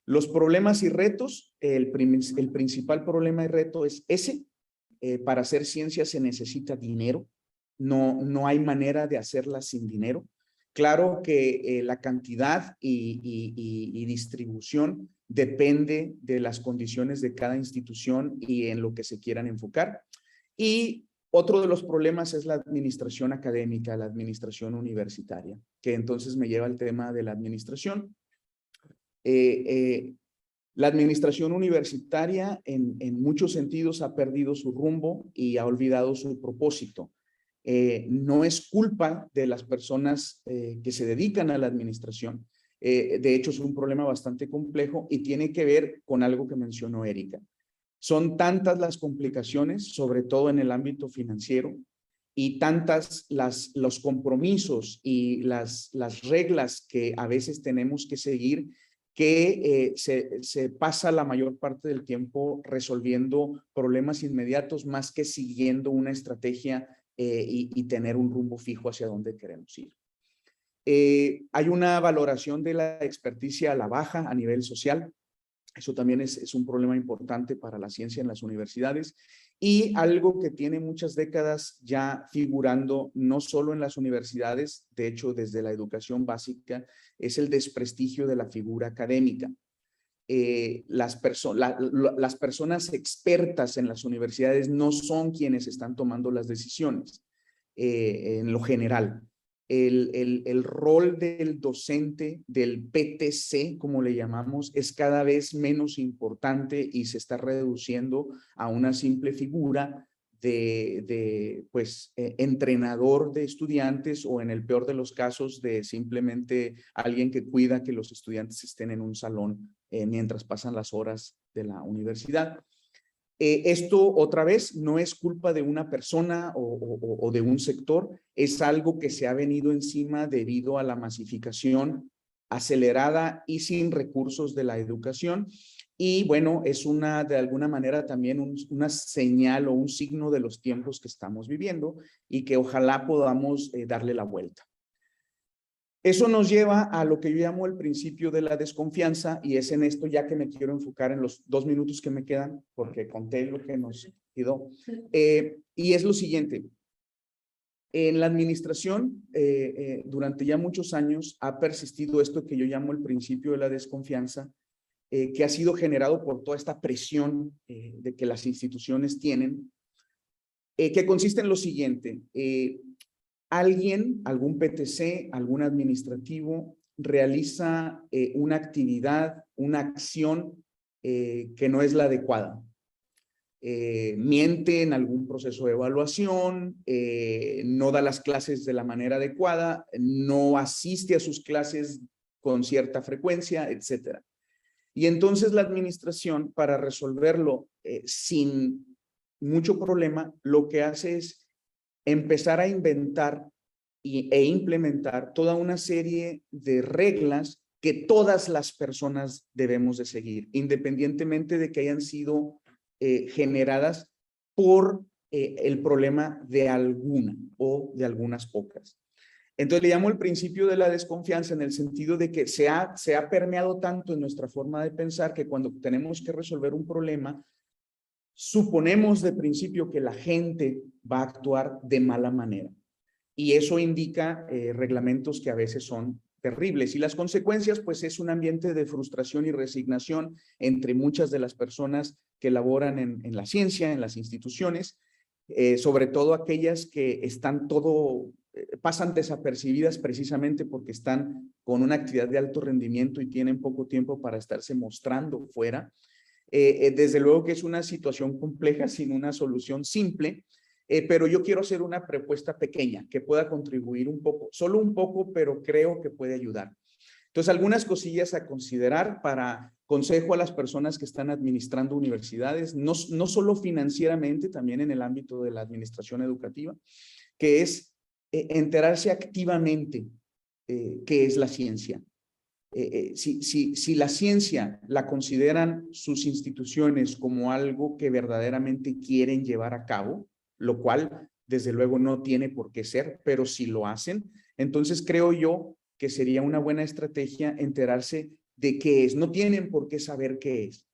Los problemas y retos, el principal problema y reto es ese. Para hacer ciencia se necesita dinero. No hay manera de hacerla sin dinero. Claro que la cantidad y distribución depende de las condiciones de cada institución y en lo que se quieran enfocar. Y otro de los problemas es la administración académica, la administración universitaria, que entonces me lleva al tema de la administración. La administración universitaria en muchos sentidos ha perdido su rumbo y ha olvidado su propósito. No es culpa de las personas que se dedican a la administración. De hecho, es un problema bastante complejo y tiene que ver con algo que mencionó Erika. Son tantas las complicaciones, sobre todo en el ámbito financiero, y tantas los compromisos y las reglas que a veces tenemos que seguir, que se pasa la mayor parte del tiempo resolviendo problemas inmediatos más que siguiendo una estrategia y tener un rumbo fijo hacia dónde queremos ir. Hay una valoración de la experticia a la baja a nivel social. Eso también es un problema importante para la ciencia en las universidades, y algo que tiene muchas décadas ya figurando no solo en las universidades, de hecho desde la educación básica, es el desprestigio de la figura académica. Las personas expertas en las universidades no son quienes están tomando las decisiones en lo general. El rol del docente, del PTC, como le llamamos, es cada vez menos importante y se está reduciendo a una simple figura de entrenador de estudiantes, o en el peor de los casos de simplemente alguien que cuida que los estudiantes estén en un salón mientras pasan las horas de la universidad. Esto, otra vez, no es culpa de una persona o de un sector, es algo que se ha venido encima debido a la masificación acelerada y sin recursos de la educación. Y bueno, es de alguna manera también una señal o un signo de los tiempos que estamos viviendo y que ojalá podamos darle la vuelta. Eso nos lleva a lo que yo llamo el principio de la desconfianza, y es en esto ya que me quiero enfocar en los 2 minutos que me quedan, porque conté lo que nos quedó. Y es lo siguiente. En la administración, durante ya muchos años, ha persistido esto que yo llamo el principio de la desconfianza, que ha sido generado por toda esta presión de que las instituciones tienen, que consiste en lo siguiente. Algún PTC, algún administrativo, realiza una actividad, una acción que no es la adecuada. Miente en algún proceso de evaluación, no da las clases de la manera adecuada, no asiste a sus clases con cierta frecuencia, etc. Y entonces la administración, para resolverlo sin mucho problema, lo que hace es empezar a inventar e implementar toda una serie de reglas que todas las personas debemos de seguir, independientemente de que hayan sido generadas por el problema de alguna o de algunas pocas. Entonces le llamo el principio de la desconfianza, en el sentido de que se ha permeado tanto en nuestra forma de pensar que cuando tenemos que resolver un problema, suponemos de principio que la gente va a actuar de mala manera. Y eso indica reglamentos que a veces son terribles. Y las consecuencias, pues, es un ambiente de frustración y resignación entre muchas de las personas que laboran en la ciencia, en las instituciones, sobre todo aquellas que están todo pasan desapercibidas precisamente porque están con una actividad de alto rendimiento y tienen poco tiempo para estarse mostrando fuera. Desde luego que es una situación compleja sin una solución simple, pero yo quiero hacer una propuesta pequeña que pueda contribuir un poco, solo un poco, pero creo que puede ayudar. Entonces, algunas cosillas a considerar para consejo a las personas que están administrando universidades, no solo financieramente, también en el ámbito de la administración educativa, que es enterarse activamente qué es la ciencia. Si la ciencia la consideran sus instituciones como algo que verdaderamente quieren llevar a cabo, lo cual desde luego no tiene por qué ser, pero si lo hacen, entonces creo yo que sería una buena estrategia enterarse de qué es. No tienen por qué saber qué es.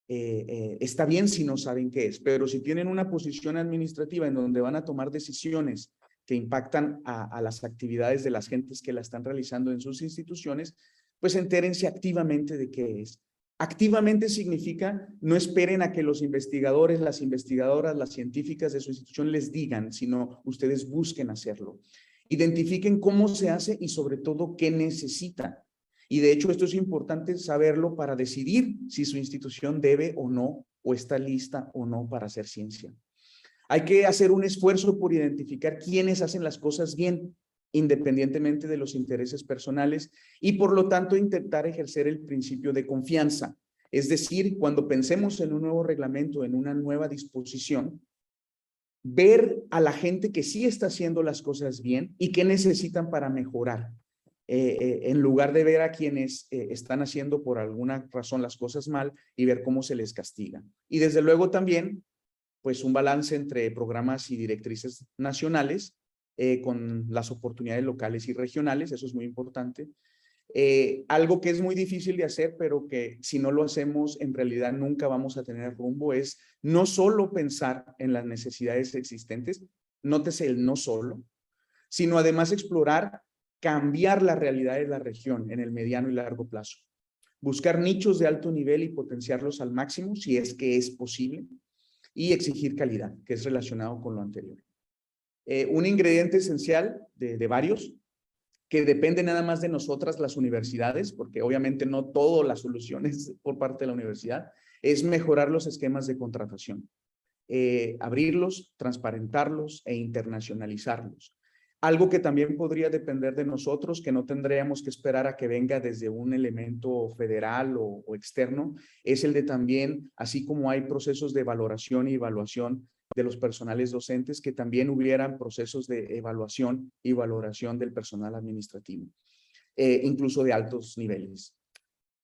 Está bien si no saben qué es, pero si tienen una posición administrativa en donde van a tomar decisiones que impactan a las actividades de las gentes que la están realizando en sus instituciones, pues entérense activamente de qué es. Activamente significa no esperen a que los investigadores, las investigadoras, las científicas de su institución les digan, sino ustedes busquen hacerlo. Identifiquen cómo se hace y sobre todo qué necesita. Y de hecho esto es importante saberlo para decidir si su institución debe o no, o está lista o no para hacer ciencia. Hay que hacer un esfuerzo por identificar quiénes hacen las cosas bien, independientemente de los intereses personales, y por lo tanto intentar ejercer el principio de confianza. Es decir, cuando pensemos en un nuevo reglamento, en una nueva disposición, ver a la gente que sí está haciendo las cosas bien y qué necesitan para mejorar, en lugar de ver a quienes están haciendo por alguna razón las cosas mal y ver cómo se les castiga. Y desde luego también, pues un balance entre programas y directrices nacionales con las oportunidades locales y regionales, eso es muy importante. Algo que es muy difícil de hacer, pero que si no lo hacemos en realidad nunca vamos a tener rumbo, es no solo pensar en las necesidades existentes, nótese el no solo, sino además explorar, cambiar la realidad de la región en el mediano y largo plazo. Buscar nichos de alto nivel y potenciarlos al máximo, si es que es posible, y exigir calidad, que es relacionado con lo anterior. Un ingrediente esencial de varios, que depende nada más de nosotras, las universidades, porque obviamente no todas las soluciones por parte de la universidad, es mejorar los esquemas de contratación, abrirlos, transparentarlos e internacionalizarlos. Algo que también podría depender de nosotros, que no tendríamos que esperar a que venga desde un elemento federal o externo, es el de también, así como hay procesos de valoración y evaluación de los personales docentes, que también hubieran procesos de evaluación y valoración del personal administrativo, incluso de altos niveles.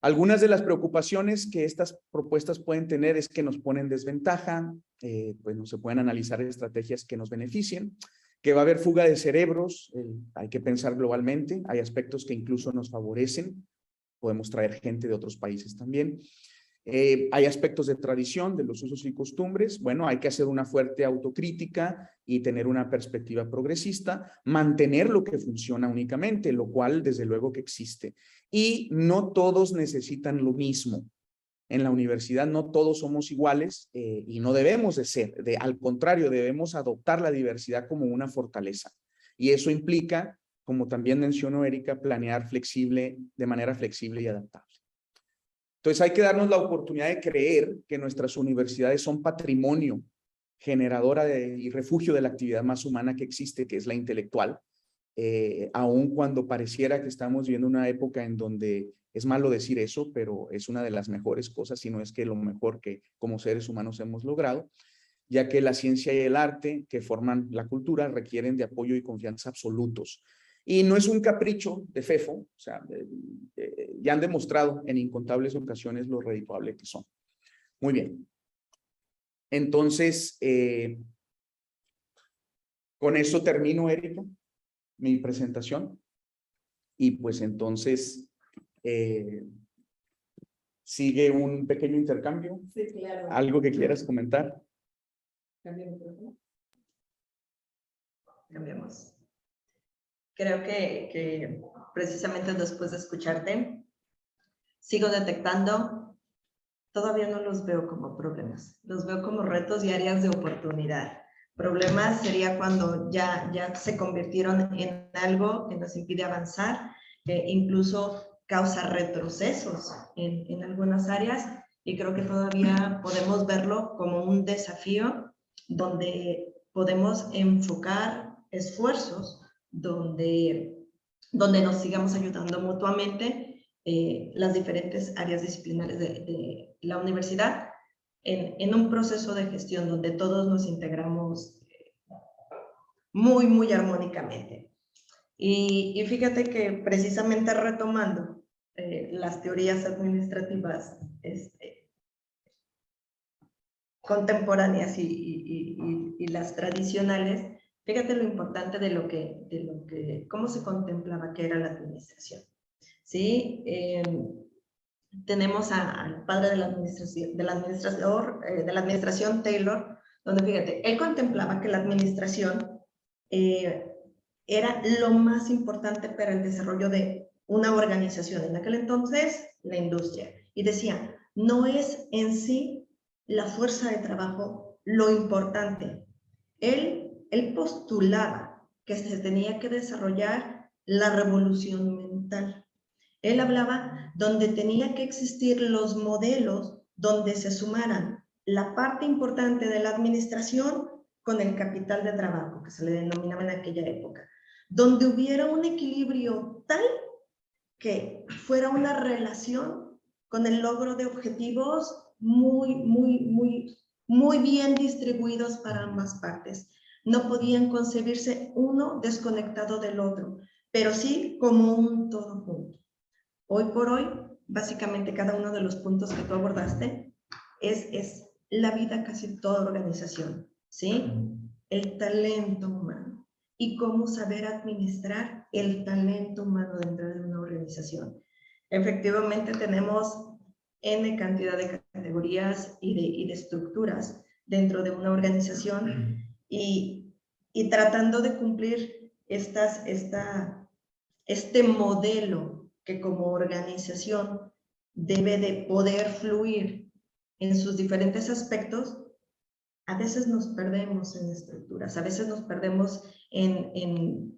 Algunas de las preocupaciones que estas propuestas pueden tener es que nos ponen desventaja, pues no se pueden analizar estrategias que nos beneficien, que va a haber fuga de cerebros, hay que pensar globalmente, hay aspectos que incluso nos favorecen, podemos traer gente de otros países también. Hay aspectos de tradición, de los usos y costumbres. Bueno, hay que hacer una fuerte autocrítica y tener una perspectiva progresista, mantener lo que funciona únicamente, lo cual desde luego que existe. Y no todos necesitan lo mismo. En la universidad no todos somos iguales y no debemos de ser. Al contrario, debemos adoptar la diversidad como una fortaleza. Y eso implica, como también mencionó Erika, planear de manera flexible y adaptable. Entonces hay que darnos la oportunidad de creer que nuestras universidades son patrimonio generadora y refugio de la actividad más humana que existe, que es la intelectual, aun cuando pareciera que estamos viviendo una época en donde es malo decir eso, pero es una de las mejores cosas, si no es que lo mejor que como seres humanos hemos logrado, ya que la ciencia y el arte que forman la cultura requieren de apoyo y confianza absolutos. Y no es un capricho de FEFO, o sea, ya han demostrado en incontables ocasiones lo redituable que son. Muy bien. Entonces, con eso termino, Erika, mi presentación. Y pues entonces sigue un pequeño intercambio. Sí, claro. ¿Algo que quieras comentar? Cambiamos. Creo que precisamente después de escucharte, sigo detectando, todavía no los veo como problemas, los veo como retos y áreas de oportunidad. Problemas sería cuando ya se convirtieron en algo que nos impide avanzar, que incluso causa retrocesos en algunas áreas, y creo que todavía podemos verlo como un desafío donde podemos enfocar esfuerzos, donde nos sigamos ayudando mutuamente las diferentes áreas disciplinares de la universidad, en un proceso de gestión donde todos nos integramos muy, muy armónicamente. Y fíjate que precisamente retomando las teorías administrativas contemporáneas y las tradicionales, fíjate lo importante de cómo se contemplaba que era la administración. ¿Sí? Tenemos al padre de la administración, Taylor, donde fíjate, él contemplaba que la administración era lo más importante para el desarrollo de una organización. En aquel entonces, la industria. Y decía, no es en sí la fuerza de trabajo lo importante. Él postulaba que se tenía que desarrollar la revolución mental. Él hablaba donde tenía que existir los modelos donde se sumaran la parte importante de la administración con el capital de trabajo, que se le denominaba en aquella época, donde hubiera un equilibrio tal que fuera una relación con el logro de objetivos muy bien distribuidos para ambas partes. No podían concebirse uno desconectado del otro, pero sí como un todo junto. Hoy por hoy, básicamente cada uno de los puntos que tú abordaste es la vida casi toda organización, ¿sí? El talento humano y cómo saber administrar el talento humano dentro de una organización. Efectivamente tenemos N cantidad de categorías y de estructuras dentro de una organización y tratando de cumplir este modelo que como organización debe de poder fluir en sus diferentes aspectos, a veces nos perdemos en estructuras, a veces nos perdemos en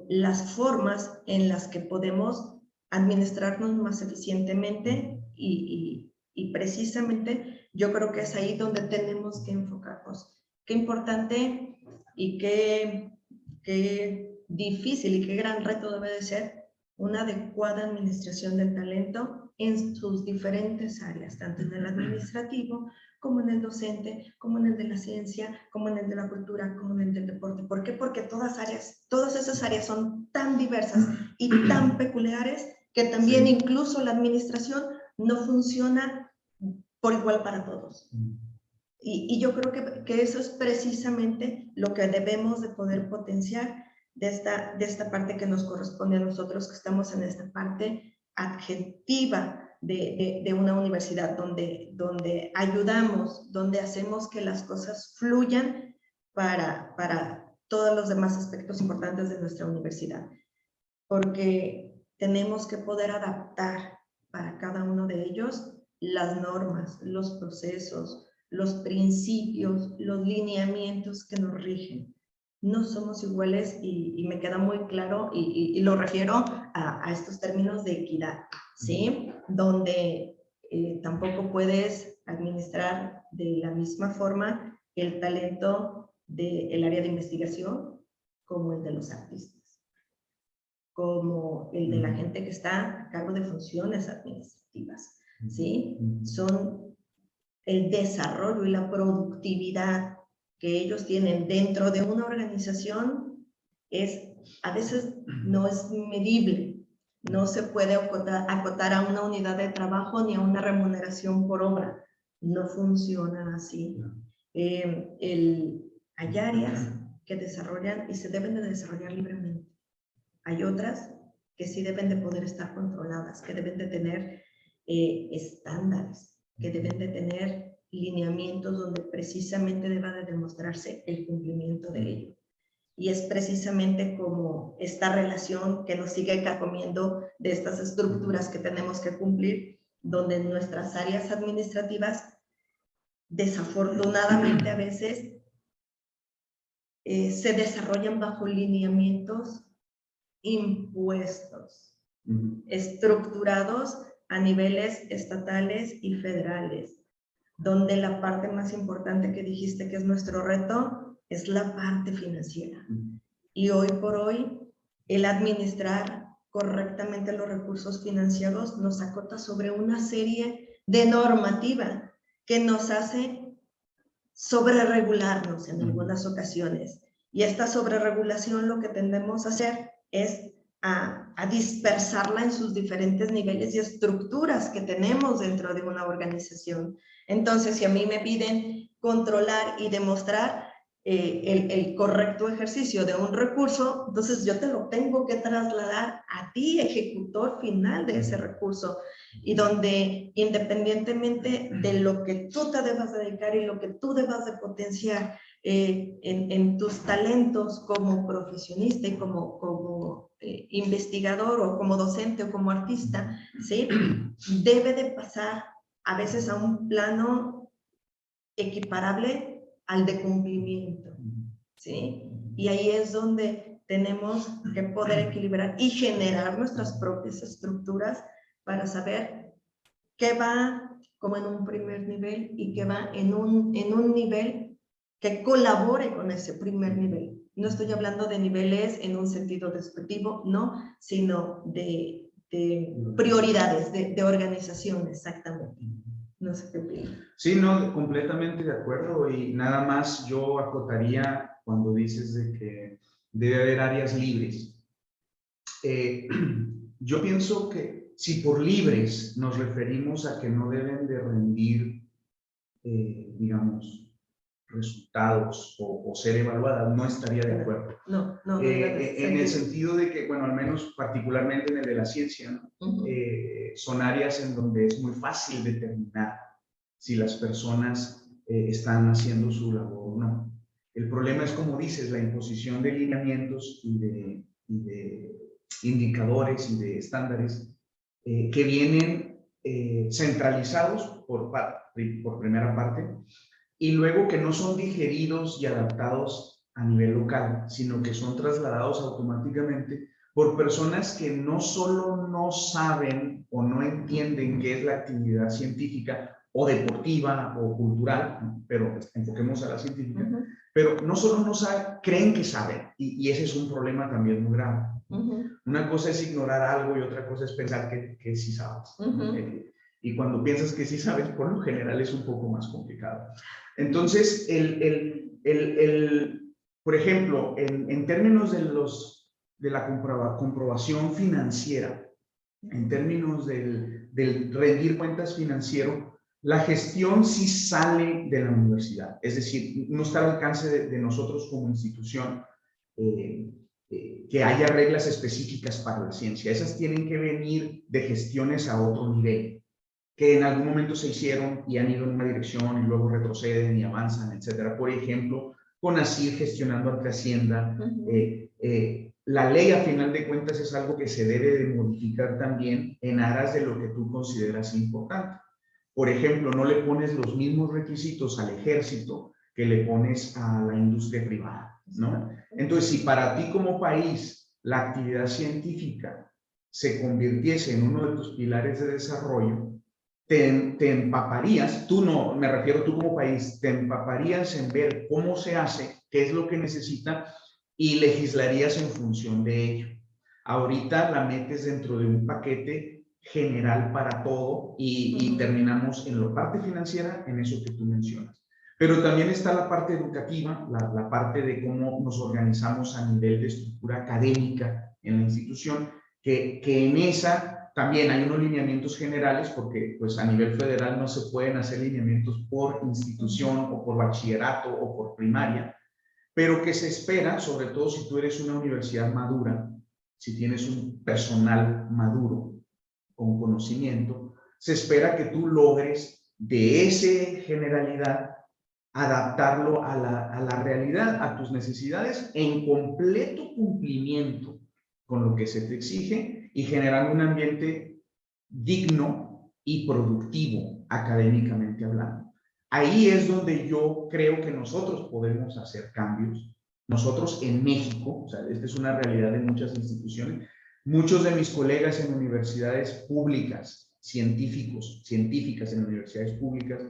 las formas en las que podemos administrarnos más eficientemente y precisamente yo creo que es ahí donde tenemos que enfocarnos. Qué importante y qué difícil y qué gran reto debe de ser una adecuada administración del talento en sus diferentes áreas, tanto en el administrativo, como en el docente, como en el de la ciencia, como en el de la cultura, como en el del deporte. ¿Por qué? Porque todas esas áreas son tan diversas y tan peculiares que también incluso la administración no funciona por igual para todos. Y yo creo que eso es precisamente lo que debemos de poder potenciar de esta parte que nos corresponde a nosotros, que estamos en esta parte adjetiva de una universidad, donde ayudamos, donde hacemos que las cosas fluyan para todos los demás aspectos importantes de nuestra universidad. Porque tenemos que poder adaptar para cada uno de ellos las normas, los procesos, los principios, los lineamientos que nos rigen. No somos iguales y me queda muy claro y lo refiero a estos términos de equidad, ¿sí? Donde tampoco puedes administrar de la misma forma el talento del área de investigación como el de los artistas, como el de la gente que está a cargo de funciones administrativas, ¿sí? Son el desarrollo y la productividad que ellos tienen dentro de una organización a veces no es medible, no se puede acotar a una unidad de trabajo ni a una remuneración por obra, no funciona así. Hay áreas que desarrollan y se deben de desarrollar libremente. Hay otras que sí deben de poder estar controladas, que deben de tener estándares, que deben de tener lineamientos donde precisamente deba de demostrarse el cumplimiento de ello. Y es precisamente como esta relación que nos sigue carcomiendo de estas estructuras que tenemos que cumplir, donde nuestras áreas administrativas, desafortunadamente a veces, se desarrollan bajo lineamientos impuestos, estructurados a niveles estatales y federales, donde la parte más importante que dijiste que es nuestro reto es la parte financiera. Y hoy por hoy, el administrar correctamente los recursos financieros nos acota sobre una serie de normativa que nos hace sobreregularnos en algunas ocasiones. Y esta sobreregulación lo que tendemos a hacer es a dispersarla en sus diferentes niveles y estructuras que tenemos dentro de una organización. Entonces, si a mí me piden controlar y demostrar el correcto ejercicio de un recurso, entonces yo te lo tengo que trasladar a ti, ejecutor final de ese recurso, y donde independientemente de lo que tú te debas dedicar y lo que tú debas de potenciar en tus talentos como profesionista y como investigador o como docente o como artista, ¿sí? Debe de pasar a veces a un plano equiparable al de cumplimiento, ¿sí? Y ahí es donde tenemos que poder equilibrar y generar nuestras propias estructuras para saber qué va como en un primer nivel y qué va en un nivel que colabore con ese primer nivel. No estoy hablando de niveles en un sentido despectivo, no, sino de prioridades, de organización, exactamente. No sé qué opinas. Sí, no, completamente de acuerdo, y nada más yo acotaría cuando dices de que debe haber áreas libres. Yo pienso que si por libres nos referimos a que no deben de rendir, digamos, resultados o ser evaluadas, no estaría de acuerdo. No, en el sentido de que, bueno, al menos particularmente en el de la ciencia, ¿no? Son áreas en donde es muy fácil determinar si las personas están haciendo su labor o no. El problema es, como dices, la imposición de lineamientos y de indicadores y de estándares que vienen centralizados por primera parte, y luego que no son digeridos y adaptados a nivel local, sino que son trasladados automáticamente por personas que no solo no saben o no entienden qué es la actividad científica o deportiva o cultural, pero enfoquemos a la científica, pero no solo no saben, creen que saben, y ese es un problema también muy grave. Una cosa es ignorar algo y otra cosa es pensar que sí sabes. Y cuando piensas que sí sabes, por lo general es un poco más complicado. Entonces, por ejemplo, en términos de la comprobación financiera, en términos del rendir cuentas financiero, la gestión sí sale de la universidad. Es decir, no está al alcance de nosotros como institución que haya reglas específicas para la ciencia. Esas tienen que venir de gestiones a otro nivel, que en algún momento se hicieron y han ido en una dirección y luego retroceden y avanzan, etcétera. Por ejemplo, CONACYT gestionando ante Hacienda. La ley, a final de cuentas, es algo que se debe de modificar también en aras de lo que tú consideras importante. Por ejemplo, no le pones los mismos requisitos al ejército que le pones a la industria privada, ¿no? Entonces, si para ti como país la actividad científica se convirtiese en uno de tus pilares de desarrollo, te empaparías, tú no, me refiero tú como país, te empaparías en ver cómo se hace, qué es lo que necesita y legislarías en función de ello. Ahorita la metes dentro de un paquete general para todo y terminamos en la parte financiera, en eso que tú mencionas. Pero también está la parte educativa, la parte de cómo nos organizamos a nivel de estructura académica en la institución, que en esa también hay unos lineamientos generales, porque pues a nivel federal no se pueden hacer lineamientos por institución o por bachillerato o por primaria, pero que se espera, sobre todo si tú eres una universidad madura, si tienes un personal maduro con conocimiento, se espera que tú logres de esa generalidad adaptarlo a la realidad, a tus necesidades, en completo cumplimiento con lo que se te exige y generando un ambiente digno y productivo académicamente hablando. Ahí es donde yo creo que nosotros podemos hacer cambios Nosotros en México, o sea, esta es una realidad de muchas instituciones, muchos de mis colegas en universidades públicas, científicas en universidades públicas,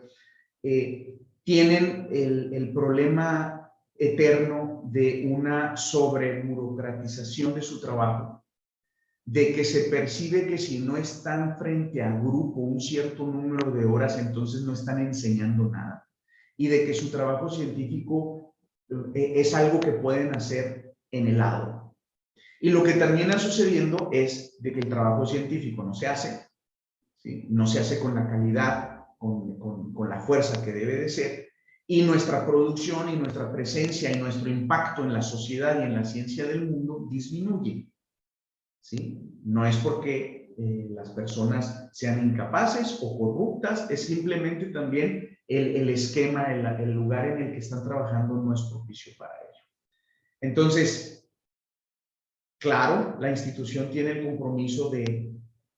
tienen el problema eterno de una sobreburocratización de su trabajo, de que se percibe que si no están frente a grupo un cierto número de horas, entonces no están enseñando nada, y de que su trabajo científico es algo que pueden hacer en el lado. Y lo que termina sucediendo es de que el trabajo científico no se hace, ¿sí? No se hace con la calidad, con la fuerza que debe de ser, y nuestra producción y nuestra presencia y nuestro impacto en la sociedad y en la ciencia del mundo disminuye, ¿sí? No es porque las personas sean incapaces o corruptas, es simplemente también el esquema, el lugar en el que están trabajando no es propicio para ello. Entonces, claro, la institución tiene el compromiso de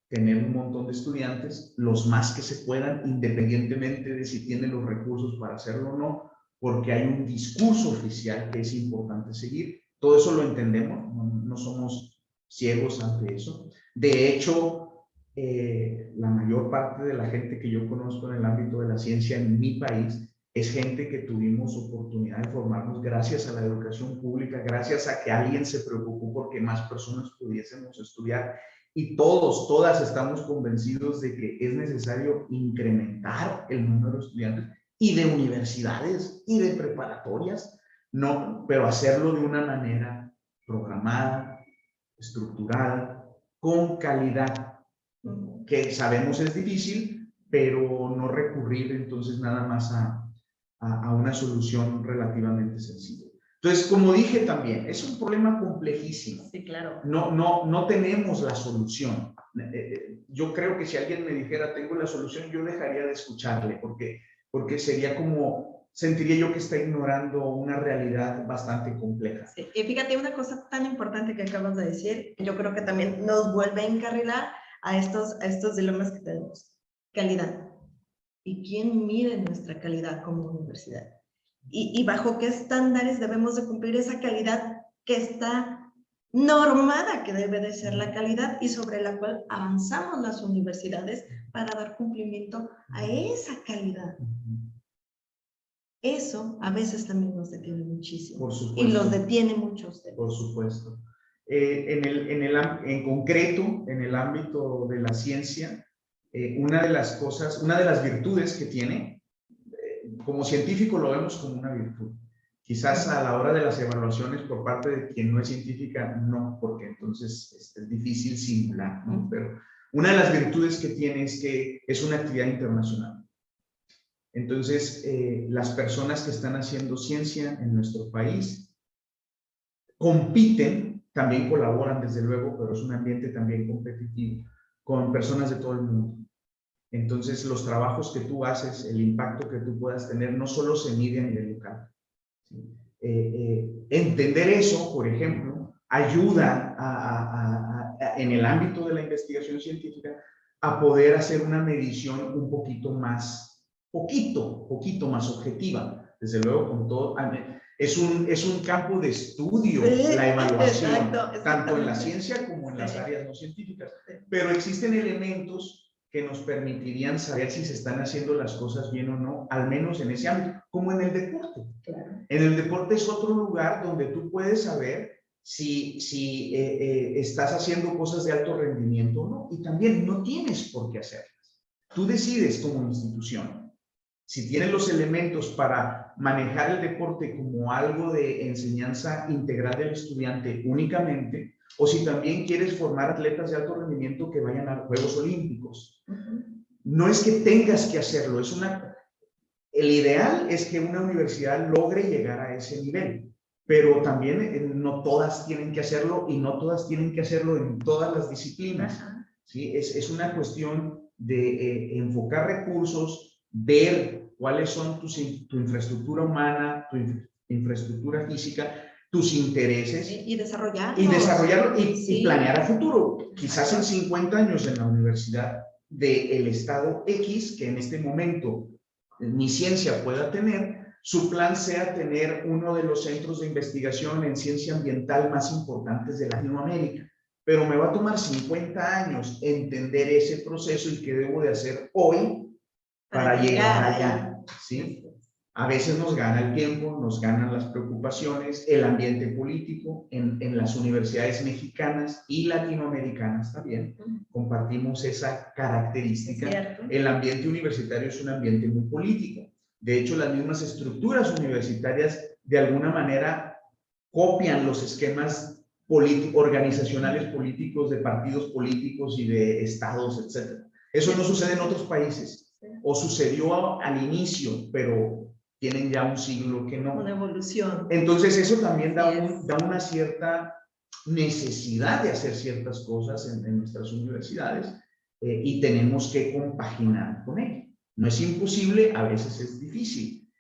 tener un montón de estudiantes, los más que se puedan, independientemente de si tienen los recursos para hacerlo o no, porque hay un discurso oficial que es importante seguir. Todo eso lo entendemos, no somos ciegos ante eso. De hecho, la mayor parte de la gente que yo conozco en el ámbito de la ciencia en mi país es gente que tuvimos oportunidad de formarnos gracias a la educación pública, gracias a que alguien se preocupó porque más personas pudiésemos estudiar. Y todas estamos convencidos de que es necesario incrementar el número de estudiantes y de universidades y de preparatorias, no, pero hacerlo de una manera programada, estructurada, con calidad, que sabemos es difícil, pero no recurrir entonces nada más a una solución relativamente sencilla. Entonces, como dije también, es un problema complejísimo. Sí, claro. No tenemos la solución. Yo creo que si alguien me dijera, tengo la solución, yo dejaría de escucharle, porque sería como, sentiría yo que está ignorando una realidad bastante compleja. Sí. Y fíjate, una cosa tan importante que acabas de decir, yo creo que también nos vuelve a encarrilar a estos dilemas que tenemos. Calidad. ¿Y quién mide nuestra calidad como universidad? Y bajo qué estándares debemos de cumplir esa calidad que está normada que debe de ser la calidad y sobre la cual avanzamos las universidades para dar cumplimiento a esa calidad. Eso a veces también nos detiene muchísimo. Por supuesto. Y los detiene mucho a ustedes. Por supuesto. En concreto, en el ámbito de la ciencia, una de las virtudes que tiene, como científico lo vemos como una virtud. Quizás a la hora de las evaluaciones por parte de quien no es científica, no, porque entonces es difícil simular, ¿no? Pero una de las virtudes que tiene es que es una actividad internacional. Entonces, las personas que están haciendo ciencia en nuestro país compiten, también colaboran desde luego, pero es un ambiente también competitivo, con personas de todo el mundo. Entonces, los trabajos que tú haces, el impacto que tú puedas tener, no solo se mide a nivel local. ¿Sí? Entender eso, por ejemplo, ayuda en el ámbito de la investigación científica a poder hacer una medición un poquito más objetiva. Desde luego, con todo, es un campo de estudio, sí, la evaluación, tanto en la ciencia como en las áreas no científicas. Pero existen elementos que nos permitirían saber si se están haciendo las cosas bien o no, al menos en ese ámbito, como en el deporte. Claro. En el deporte es otro lugar donde tú puedes saber si estás haciendo cosas de alto rendimiento o no, y también no tienes por qué hacerlas. Tú decides como institución si tienes los elementos para manejar el deporte como algo de enseñanza integral del estudiante únicamente, o si también quieres formar atletas de alto rendimiento que vayan a los Juegos Olímpicos. No es que tengas que hacerlo, el ideal es que una universidad logre llegar a ese nivel, pero también no todas tienen que hacerlo y no todas tienen que hacerlo en todas las disciplinas. ¿Sí? Es una cuestión de enfocar recursos, ver cuáles son tu infraestructura humana, tu infraestructura física, tus intereses. Y desarrollarlo. Y planear a futuro. Quizás en 50 años en la universidad del estado X, que en este momento mi ciencia pueda tener, su plan sea tener uno de los centros de investigación en ciencia ambiental más importantes de Latinoamérica. Pero me va a tomar 50 años entender ese proceso y qué debo de hacer hoy para llegar allá, ¿sí? A veces nos gana el tiempo, nos ganan las preocupaciones, el ambiente político en las universidades mexicanas y latinoamericanas también. Compartimos esa característica. El ambiente universitario es un ambiente muy político. De hecho, las mismas estructuras universitarias de alguna manera copian los esquemas organizacionales políticos de partidos políticos y de estados, etc. Eso no sucede en otros países. O sucedió al inicio, pero tienen ya un siglo que no. Una evolución. Entonces eso también da una cierta necesidad de hacer ciertas cosas en nuestras universidades y tenemos que compaginar con ello. No es imposible, a veces es difícil,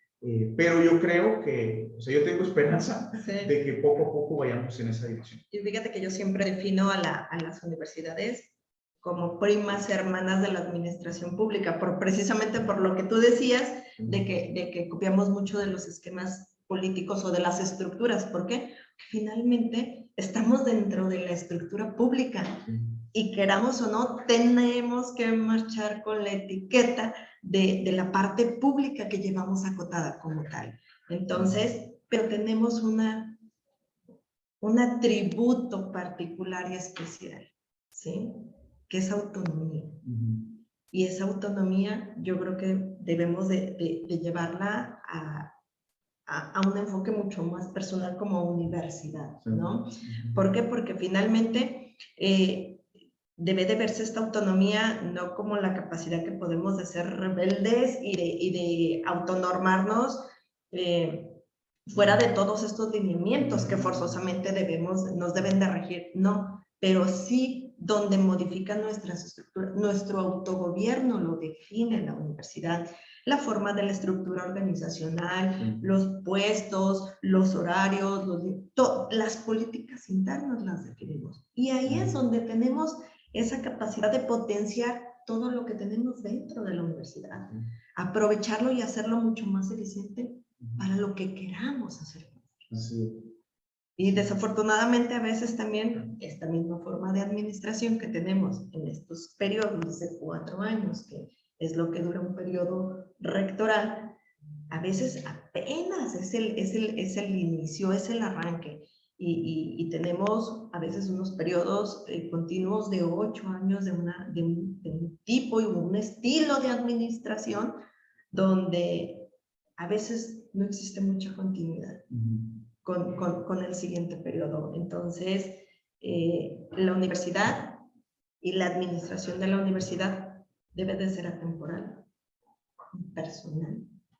pero yo creo que, o sea, yo tengo esperanza de que poco a poco vayamos en esa dirección. Y fíjate que yo siempre defino a las universidades como primas hermanas de la administración pública, precisamente por lo que tú decías, de que copiamos mucho de los esquemas políticos o de las estructuras. ¿Por qué? Porque finalmente estamos dentro de la estructura pública y queramos o no, tenemos que marchar con la etiqueta de la parte pública que llevamos acotada como tal. Entonces, pero tenemos un atributo particular y especial, ¿sí? Que es autonomía. Y esa autonomía yo creo que debemos de llevarla a un enfoque mucho más personal como universidad, ¿no? ¿Por qué? Porque finalmente debe de verse esta autonomía no como la capacidad que podemos de ser rebeldes y de autonormarnos fuera de todos estos lineamientos que forzosamente nos deben de regir, no, pero sí donde modifica nuestras estructuras, nuestro autogobierno lo define la universidad, la forma de la estructura organizacional, los puestos, los horarios, las políticas internas las definimos. Y ahí es donde tenemos esa capacidad de potenciar todo lo que tenemos dentro de la universidad, aprovecharlo y hacerlo mucho más eficiente para lo que queramos hacer. Sí. Y desafortunadamente a veces también esta misma forma de administración que tenemos en estos periodos de 4 años, que es lo que dura un periodo rectoral, a veces apenas es el inicio, es el arranque. Y tenemos a veces unos periodos continuos de 8 años de un tipo y un estilo de administración donde a veces no existe mucha continuidad con el siguiente periodo. Entonces, la universidad y la administración de la universidad debe de ser atemporal, personal,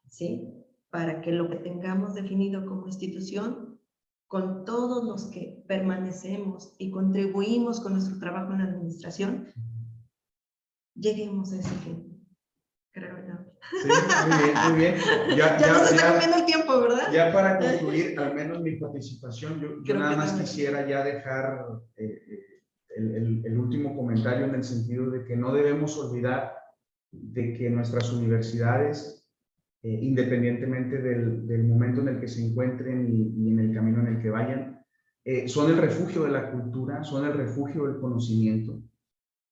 ¿sí? Para que lo que tengamos definido como institución, con todos los que permanecemos y contribuimos con nuestro trabajo en la administración, lleguemos a ese fin. Creo yo. Sí, muy bien. Ya nos está comiendo el tiempo, ¿verdad? Ya para concluir, al menos mi participación, yo nada más quisiera ya dejar el último comentario en el sentido de que no debemos olvidar de que nuestras universidades, independientemente del momento en el que se encuentren y en el camino en el que vayan, son el refugio de la cultura, son el refugio del conocimiento.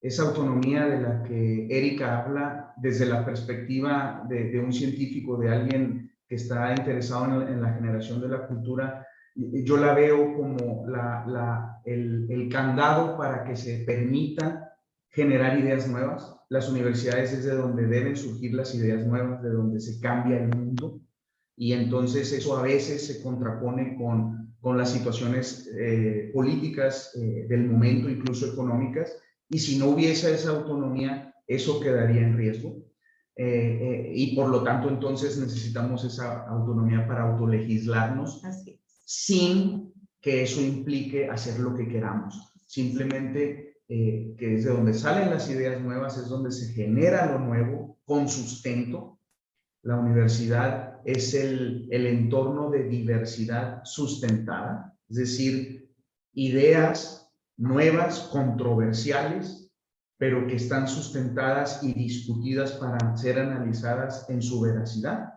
Esa autonomía de la que Erika habla desde la perspectiva de un científico, de alguien que está interesado en la generación de la cultura, yo la veo como el candado para que se permita generar ideas nuevas. Las universidades es de donde deben surgir las ideas nuevas, de donde se cambia el mundo, y entonces eso a veces se contrapone con las situaciones políticas del momento, incluso económicas. Y si no hubiese esa autonomía, eso quedaría en riesgo. Y por lo tanto, entonces necesitamos esa autonomía para autolegislarnos sin que eso implique hacer lo que queramos. Simplemente que desde donde salen las ideas nuevas es donde se genera lo nuevo con sustento. La universidad es el entorno de diversidad sustentada, es decir, ideas nuevas, controversiales, pero que están sustentadas y discutidas para ser analizadas en su veracidad.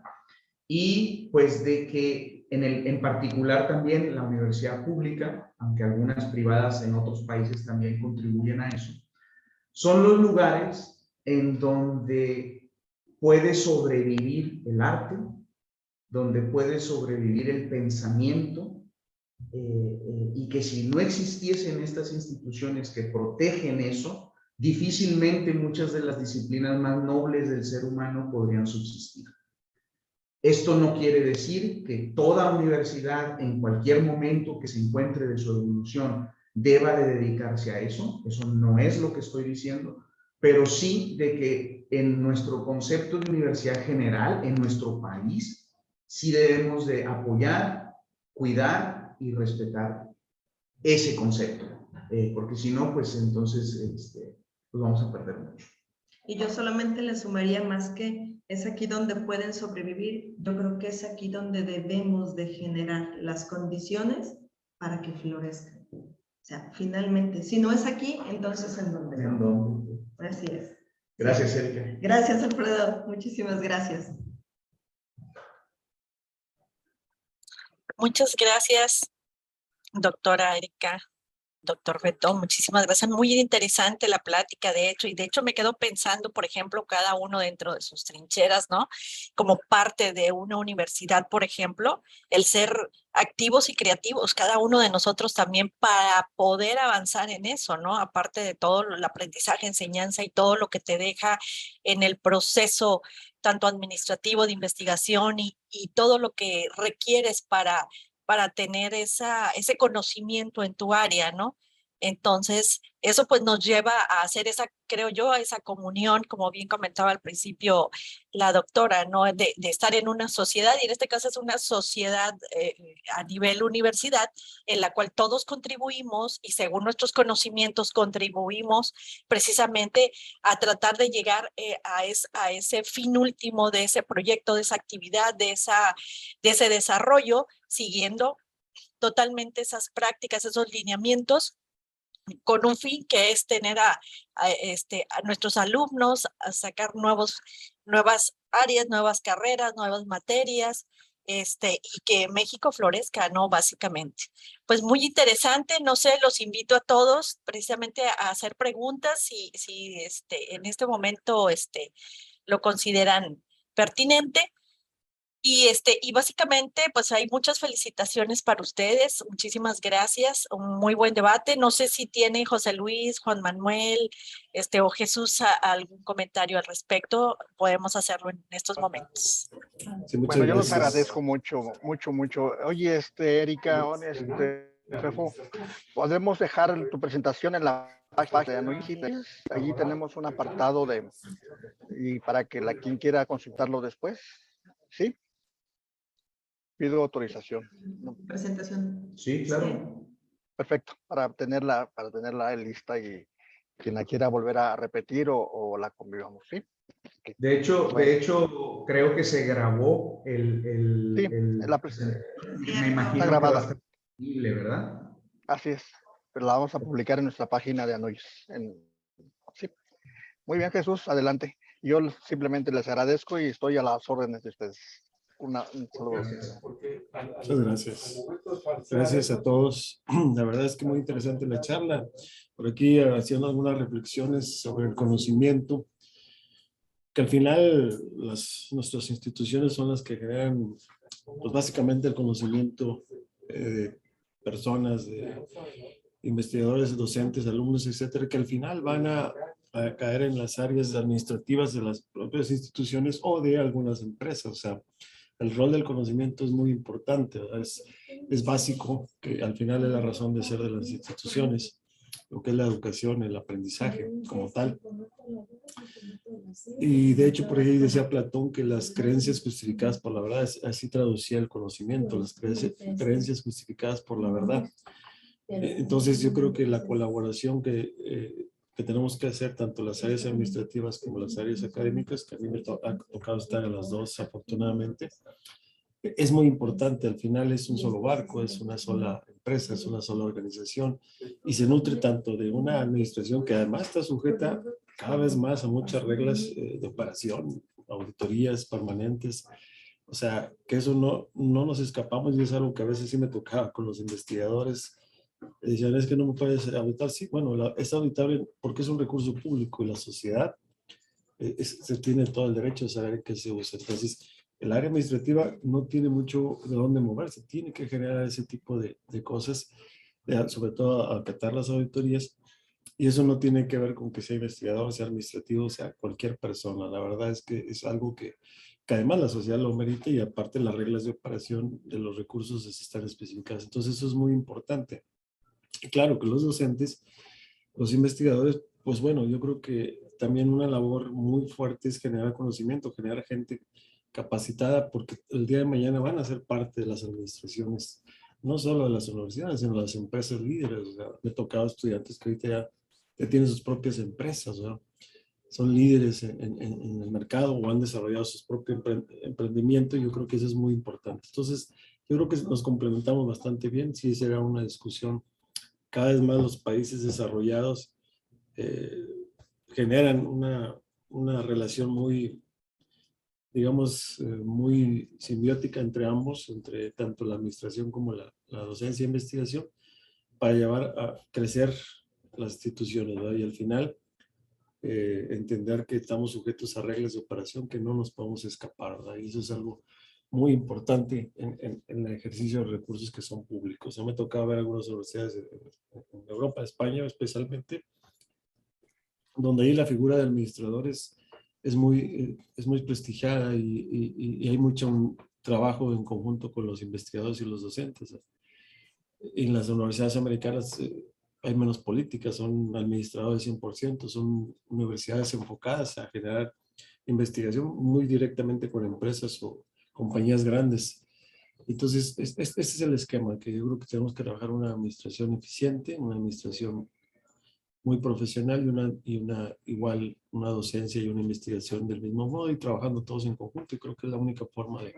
y pues de que en particular también la universidad pública, aunque algunas privadas en otros países también contribuyen a eso, son los lugares en donde puede sobrevivir el arte, donde puede sobrevivir el pensamiento, y que si no existiesen estas instituciones que protegen eso, difícilmente muchas de las disciplinas más nobles del ser humano podrían subsistir. Esto no quiere decir que toda universidad en cualquier momento que se encuentre de su evolución deba de dedicarse a eso no es lo que estoy diciendo, pero sí de que en nuestro concepto de universidad general, en nuestro país, sí debemos de apoyar, cuidar y respetar ese concepto, porque si no, pues entonces pues vamos a perder mucho. Y yo solamente le sumaría más que es aquí donde pueden sobrevivir, yo creo que es aquí donde debemos de generar las condiciones para que florezcan. O sea, finalmente, si no es aquí, entonces ¿en dónde? ¿En dónde? Así es. Gracias, Erika. Gracias, Alfredo. Muchísimas gracias. Muchas gracias, doctora Erika. Doctor Beto, muchísimas gracias. Muy interesante la plática, de hecho, y de hecho me quedo pensando, por ejemplo, cada uno dentro de sus trincheras, ¿no? Como parte de una universidad, por ejemplo, el ser activos y creativos, cada uno de nosotros también para poder avanzar en eso, ¿no? Aparte de todo el aprendizaje, enseñanza y todo lo que te deja en el proceso, tanto administrativo, de investigación y todo lo que requieres para tener ese conocimiento en tu área, ¿no? Entonces, eso pues nos lleva a hacer esa, creo yo, esa comunión, como bien comentaba al principio la doctora, ¿no? De estar en una sociedad, y en este caso es una sociedad a nivel universidad, en la cual todos contribuimos y según nuestros conocimientos contribuimos precisamente a tratar de llegar a ese fin último de ese proyecto, de esa actividad, de ese desarrollo, siguiendo totalmente esas prácticas, esos lineamientos, con un fin que es tener a nuestros alumnos, a sacar nuevas áreas, nuevas carreras, nuevas materias, y que México florezca, ¿no? Básicamente. Pues muy interesante, no sé, los invito a todos precisamente a hacer preguntas si en este momento lo consideran pertinente. Y básicamente, pues hay muchas felicitaciones para ustedes. Muchísimas gracias. Un muy buen debate. No sé si tiene José Luis, Juan Manuel, o Jesús algún comentario al respecto. Podemos hacerlo en estos momentos. Sí, bueno, yo los gracias. agradezco mucho. Oye, Erika, Fefo, podemos dejar tu presentación en la página de Anuncios. Allí tenemos un apartado y para que quien quiera consultarlo después, ¿sí? Pido autorización. Presentación. Sí, claro. Perfecto, para tenerla lista y quien la quiera volver a repetir o la convivamos, ¿sí? De hecho, creo que se grabó Sí, me imagino está grabada. que va a estar disponible, ¿verdad? Así es, pero la vamos a publicar en nuestra página de Anois. Sí. Muy bien, Jesús, adelante. Yo simplemente les agradezco y estoy a las órdenes de ustedes. Un saludo. Muchas gracias. Gracias a todos. La verdad es que muy interesante la charla. Por aquí haciendo algunas reflexiones sobre el conocimiento, que al final nuestras instituciones son las que generan, pues básicamente el conocimiento de personas, de investigadores, docentes, alumnos, etcétera, que al final van a caer en las áreas administrativas de las propias instituciones o de algunas empresas. O sea, el rol del conocimiento es muy importante, es básico, que al final es la razón de ser de las instituciones, lo que es la educación, el aprendizaje como tal. Y de hecho, por ahí decía Platón que las creencias justificadas por la verdad, así traducía el conocimiento, las creencias justificadas por la verdad. Entonces yo creo que la colaboración que tenemos que hacer, tanto las áreas administrativas como las áreas académicas, que a mí me ha tocado estar en las dos afortunadamente, es muy importante. Al final es un solo barco, es una sola empresa, es una sola organización y se nutre tanto de una administración que además está sujeta cada vez más a muchas reglas de operación, auditorías permanentes, O sea, que eso no nos escapamos, y es algo que a veces sí me tocaba con los investigadores. Decían, es que no me puedes auditar. Sí, bueno, es auditable porque es un recurso público y la sociedad se tiene todo el derecho de saber en qué se usa. Entonces, el área administrativa no tiene mucho de dónde moverse, tiene que generar ese tipo de cosas, sobre todo acatar las auditorías, y eso no tiene que ver con que sea investigador, sea administrativo, sea cualquier persona. La verdad es que es algo que además la sociedad lo merita, y aparte las reglas de operación de los recursos están especificadas. Entonces, eso es muy importante. Y claro que los docentes, los investigadores, pues bueno, yo creo que también una labor muy fuerte es generar conocimiento, generar gente capacitada, porque el día de mañana van a ser parte de las administraciones, no solo de las universidades, sino de las empresas líderes. O sea, me he tocado estudiantes que ahorita ya tienen sus propias empresas, ¿no? Son líderes en el mercado o han desarrollado sus propios emprendimientos, y yo creo que eso es muy importante. Entonces, yo creo que nos complementamos bastante bien. Sí, será una discusión. Cada vez más los países desarrollados generan una relación muy, digamos, muy simbiótica entre ambos, entre tanto la administración como la docencia e investigación, para llevar a crecer las instituciones, ¿verdad? Y al final, entender que estamos sujetos a reglas de operación que no nos podemos escapar, ¿verdad? Y eso es algo muy importante en el ejercicio de recursos que son públicos. Yo me tocaba ver algunas universidades en Europa, España especialmente, donde ahí la figura de administradores es muy prestigiada, y hay mucho trabajo en conjunto con los investigadores y los docentes. En las universidades americanas hay menos políticas, son administradores 100%, son universidades enfocadas a generar investigación muy directamente con empresas o compañías grandes. Entonces, este es el esquema que yo creo que tenemos que trabajar: una administración eficiente, una administración muy profesional, igual una docencia y una investigación del mismo modo, y trabajando todos en conjunto. Y creo que es la única forma de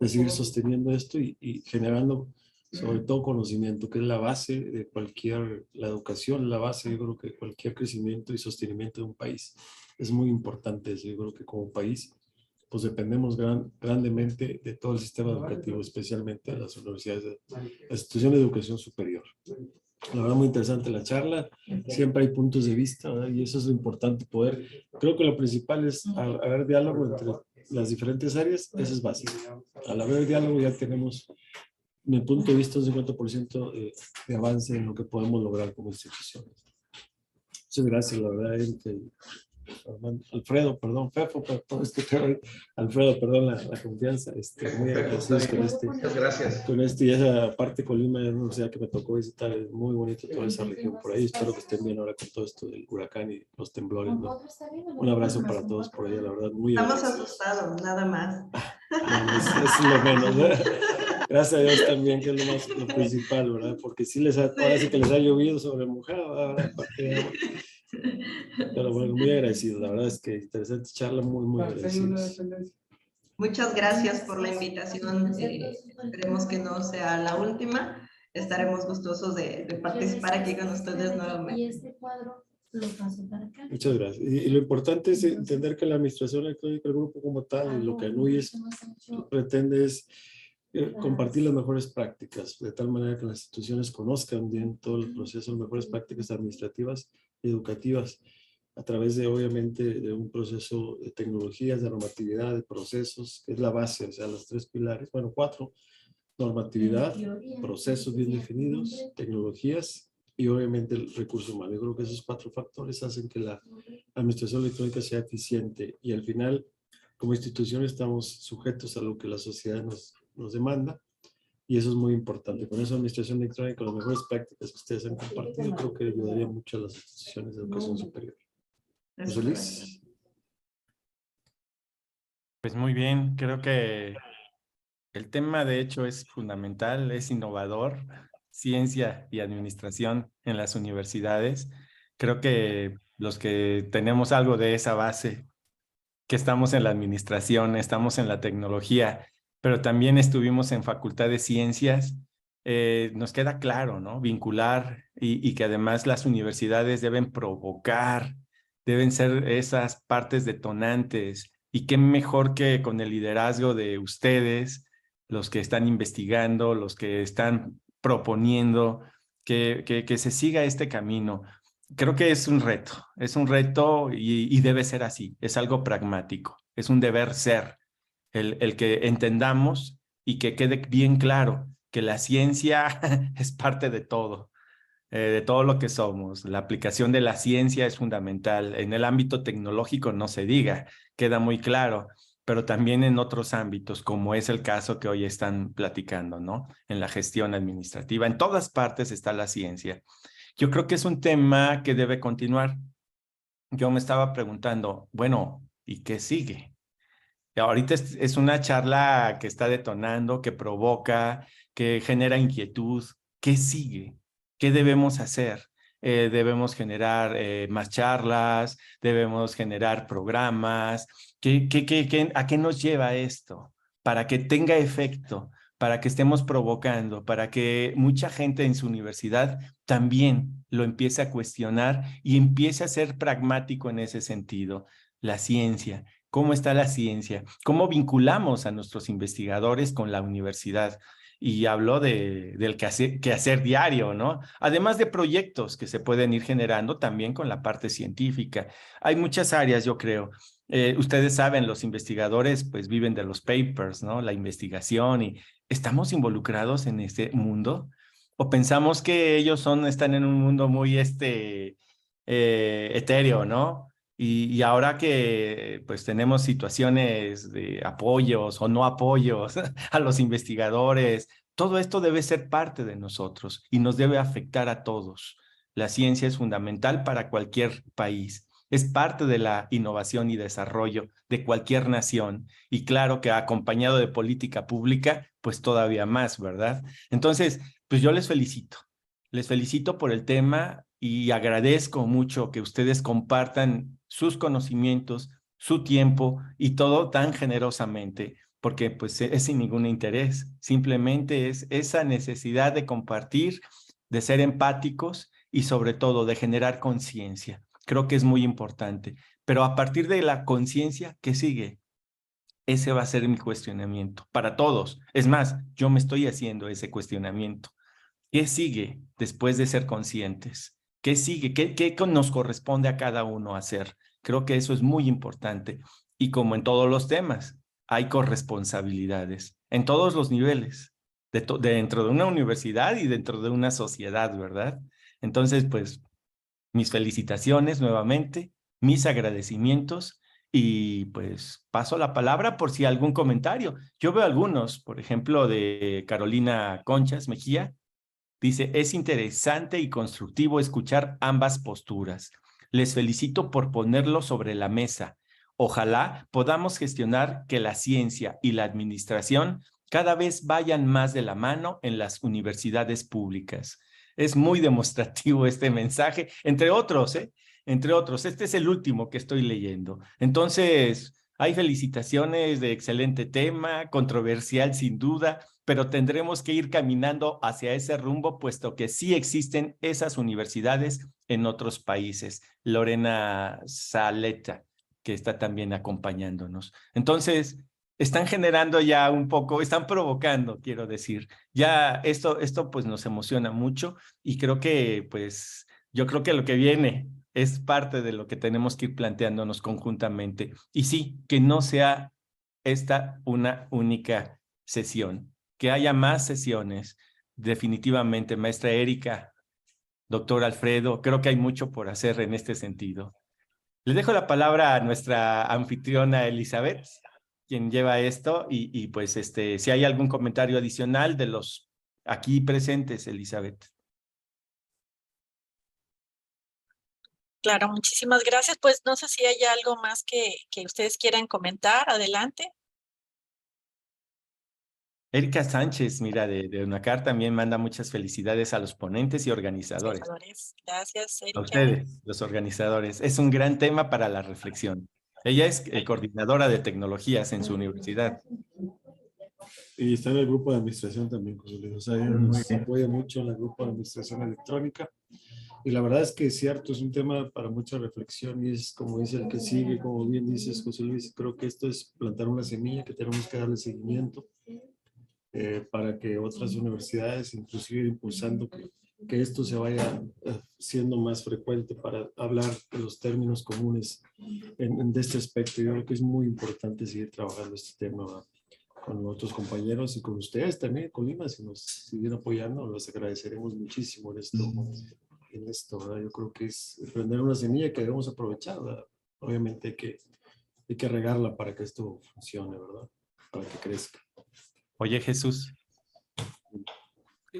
seguir sosteniendo esto y generando sobre todo conocimiento, que es la base de la educación, la base, yo creo que cualquier crecimiento y sostenimiento de un país. Es muy importante eso. Yo creo que como país, pues dependemos grandemente de todo el sistema educativo, especialmente de las universidades, la institución de educación superior. La verdad, muy interesante la charla. Siempre hay puntos de vista, ¿verdad? Y eso es lo importante, creo que lo principal es haber diálogo entre las diferentes áreas. Eso es básico. Al haber diálogo ya tenemos, mi punto de vista, un 50% de avance en lo que podemos lograr como instituciones. Muchas gracias, la verdad, Erika. Alfredo, perdón, Fefo, Alfredo, perdón la confianza. Muy agradecidos Muchas gracias. con y esa parte Colima es una universidad que me tocó visitar. Es muy bonito toda esa región por ahí. Espero que estén bien ahora con todo esto del huracán y los temblores, ¿no? Un abrazo para todos por allá, la verdad, muy Estamos agradecidos. asustados, nada más. Bueno, es lo menos, ¿verdad? Gracias a Dios también, que es lo principal, ¿verdad? Porque sí ahora sí que les ha llovido sobre mojado, ¿verdad? Pero bueno, muy agradecido. La verdad es que interesante charla, muy agradecidos. Muchas gracias por la invitación. Esperemos que no sea la última. Estaremos gustosos de participar aquí con ustedes nuevamente. Y este cuadro lo paso para acá. Muchas gracias. Y lo importante es entender que la administración electrónica, el grupo como tal, y lo que ANUI pretende es compartir las mejores prácticas, de tal manera que las instituciones conozcan bien todo el proceso, las mejores prácticas administrativas y educativas, a través de, obviamente, de un proceso de tecnologías, de normatividad, de procesos, que es la base, o sea, los 3 pilares, bueno, 4: normatividad, procesos bien definidos, tecnologías y obviamente el recurso humano. Yo creo que esos 4 factores hacen que la administración electrónica sea eficiente, y al final, como institución, estamos sujetos a lo que la sociedad nos demanda, y eso es muy importante. Con esa administración electrónica, las mejores prácticas que ustedes han compartido, creo que ayudaría mucho a las instituciones de educación superior. José Luis. Pues muy bien, creo que el tema de hecho es fundamental, es innovador, ciencia y administración en las universidades. Creo que los que tenemos algo de esa base, que estamos en la administración, estamos en la tecnología, pero también estuvimos en Facultad de Ciencias, nos queda claro, ¿no? Vincular y que además las universidades deben provocar, deben ser esas partes detonantes Y qué mejor que con el liderazgo de ustedes, los que están investigando, los que están proponiendo, que se siga este camino. Creo que es un reto y debe ser así, es algo pragmático, es un deber ser, el que entendamos y que quede bien claro que la ciencia es parte de todo lo que somos. La aplicación de la ciencia es fundamental. En el ámbito tecnológico no se diga, queda muy claro, pero también en otros ámbitos, como es el caso que hoy están platicando, ¿no? En la gestión administrativa, en todas partes está la ciencia. Yo creo que es un tema que debe continuar. Yo me estaba preguntando, bueno, ¿y qué sigue? Ahorita es una charla que está detonando, que provoca, que genera inquietud. ¿Qué sigue? ¿Qué debemos hacer? Debemos generar más charlas, debemos generar programas. ¿A qué nos lleva esto? Para que tenga efecto, para que estemos provocando, para que mucha gente en su universidad también lo empiece a cuestionar y empiece a ser pragmático en ese sentido. La ciencia. ¿Cómo está la ciencia? ¿Cómo vinculamos a nuestros investigadores con la universidad? Y hablo del quehacer diario, ¿no? Además de proyectos que se pueden ir generando también con la parte científica. Hay muchas áreas, yo creo. Ustedes saben, los investigadores pues viven de los papers, ¿no? La investigación y ¿estamos involucrados en este mundo? ¿O pensamos que ellos están en un mundo muy etéreo, ¿no? Y ahora que pues tenemos situaciones de apoyos o no apoyos a los investigadores, todo esto debe ser parte de nosotros y nos debe afectar a todos. La ciencia es fundamental para cualquier país. Es parte de la innovación y desarrollo de cualquier nación. Y claro que acompañado de política pública, pues todavía más, ¿verdad? Entonces, pues yo les felicito. Les felicito por el tema y agradezco mucho que ustedes compartan sus conocimientos, su tiempo y todo tan generosamente, porque pues es sin ningún interés, simplemente es esa necesidad de compartir, de ser empáticos y sobre todo de generar conciencia. Creo que es muy importante, pero a partir de la conciencia, ¿qué sigue? Ese va a ser mi cuestionamiento para todos. Es más, yo me estoy haciendo ese cuestionamiento. ¿Qué sigue después de ser conscientes? ¿Qué sigue? ¿Qué nos corresponde a cada uno hacer? Creo que eso es muy importante. Y como en todos los temas, hay corresponsabilidades en todos los niveles, dentro de una universidad y dentro de una sociedad, ¿verdad? Entonces, pues, mis felicitaciones nuevamente, mis agradecimientos y pues paso la palabra por si algún comentario. Yo veo algunos, por ejemplo, de Carolina Conchas Mejía. Dice, es interesante y constructivo escuchar ambas posturas. Les felicito por ponerlo sobre la mesa. Ojalá podamos gestionar que la ciencia y la administración cada vez vayan más de la mano en las universidades públicas. Es muy demostrativo este mensaje, entre otros, ¿eh? Entre otros. Este es el último que estoy leyendo. Entonces, hay felicitaciones de excelente tema, controversial sin duda, pero tendremos que ir caminando hacia ese rumbo, puesto que sí existen esas universidades en otros países. Lorena Saleta, que está también acompañándonos. Entonces, están generando ya un poco, están provocando, quiero decir. Ya esto pues nos emociona mucho y creo que pues yo creo que lo que viene es parte de lo que tenemos que ir planteándonos conjuntamente. Y sí, que no sea esta una única sesión, que haya más sesiones. Definitivamente, maestra Erika, doctor Alfredo, creo que hay mucho por hacer en este sentido. Le dejo la palabra a nuestra anfitriona Elizabeth, quien lleva esto, y pues si hay algún comentario adicional de los aquí presentes, Elizabeth. Claro, muchísimas gracias. Pues no sé si hay algo más que ustedes quieran comentar. Adelante. Erika Sánchez, mira, de UNACAR también manda muchas felicidades a los ponentes y organizadores. Gracias, Erika. A ustedes, los organizadores. Es un gran tema para la reflexión. Ella es coordinadora de tecnologías en su universidad. Y está en el grupo de administración también, José Luis. O sea, ella nos apoya mucho en el grupo de administración electrónica. Y la verdad es que es cierto, es un tema para mucha reflexión y es como dice el que sigue, como bien dices, José Luis, creo que esto es plantar una semilla que tenemos que darle seguimiento para que otras universidades, inclusive impulsando que esto se vaya siendo más frecuente para hablar de los términos comunes de este aspecto. Yo creo que es muy importante seguir trabajando este tema, ¿verdad? Con otros compañeros y con ustedes también, Colima, si nos siguen apoyando, los agradeceremos muchísimo en esto, ¿verdad? Yo creo que es prender una semilla que debemos aprovechar, ¿verdad? Obviamente hay que regarla para que esto funcione, ¿verdad? Para que crezca. Oye, Jesús,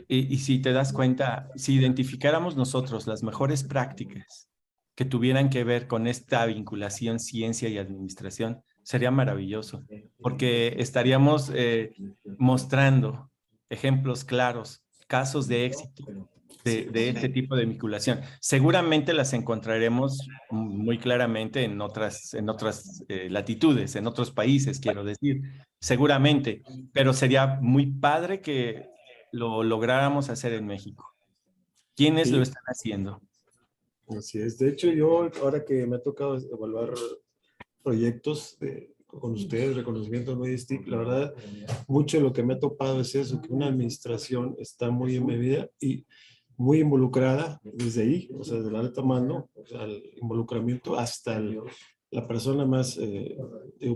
y si te das cuenta, si identificáramos nosotros las mejores prácticas que tuvieran que ver con esta vinculación ciencia y administración, sería maravilloso, porque estaríamos mostrando ejemplos claros, casos de éxito de este tipo de vinculación. Seguramente las encontraremos muy claramente en otras latitudes, en otros países, quiero decir, seguramente, pero sería muy padre que lo lográramos hacer en México. ¿Quiénes Sí. lo están haciendo? Así es. De hecho, yo ahora que me ha tocado evaluar proyectos con ustedes, reconocimiento de MediSTIC, la verdad, mucho de lo que me ha topado es eso, que una administración está muy embebida y muy involucrada desde ahí, o sea, desde el alto mando, o sea, el involucramiento hasta la persona más,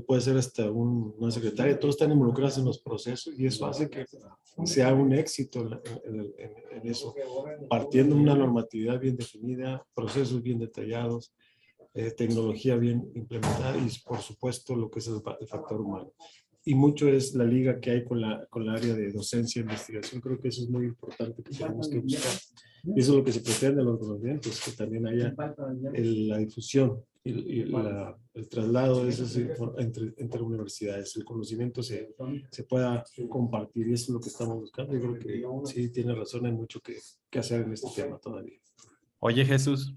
puede ser hasta una secretaria, todos están involucrados en los procesos y eso hace que sea un éxito en eso, partiendo de una normatividad bien definida, procesos bien detallados, tecnología bien implementada y por supuesto lo que es el factor humano. Y mucho es la liga que hay con la área de docencia e investigación. Creo que eso es muy importante que tenemos que buscar. Y eso es lo que se pretende en los conocimientos, que también haya la difusión y el traslado de esos entre universidades. El conocimiento se pueda compartir y eso es lo que estamos buscando. Yo creo que sí, tiene razón, hay mucho que hacer en este tema todavía. Oye, Jesús,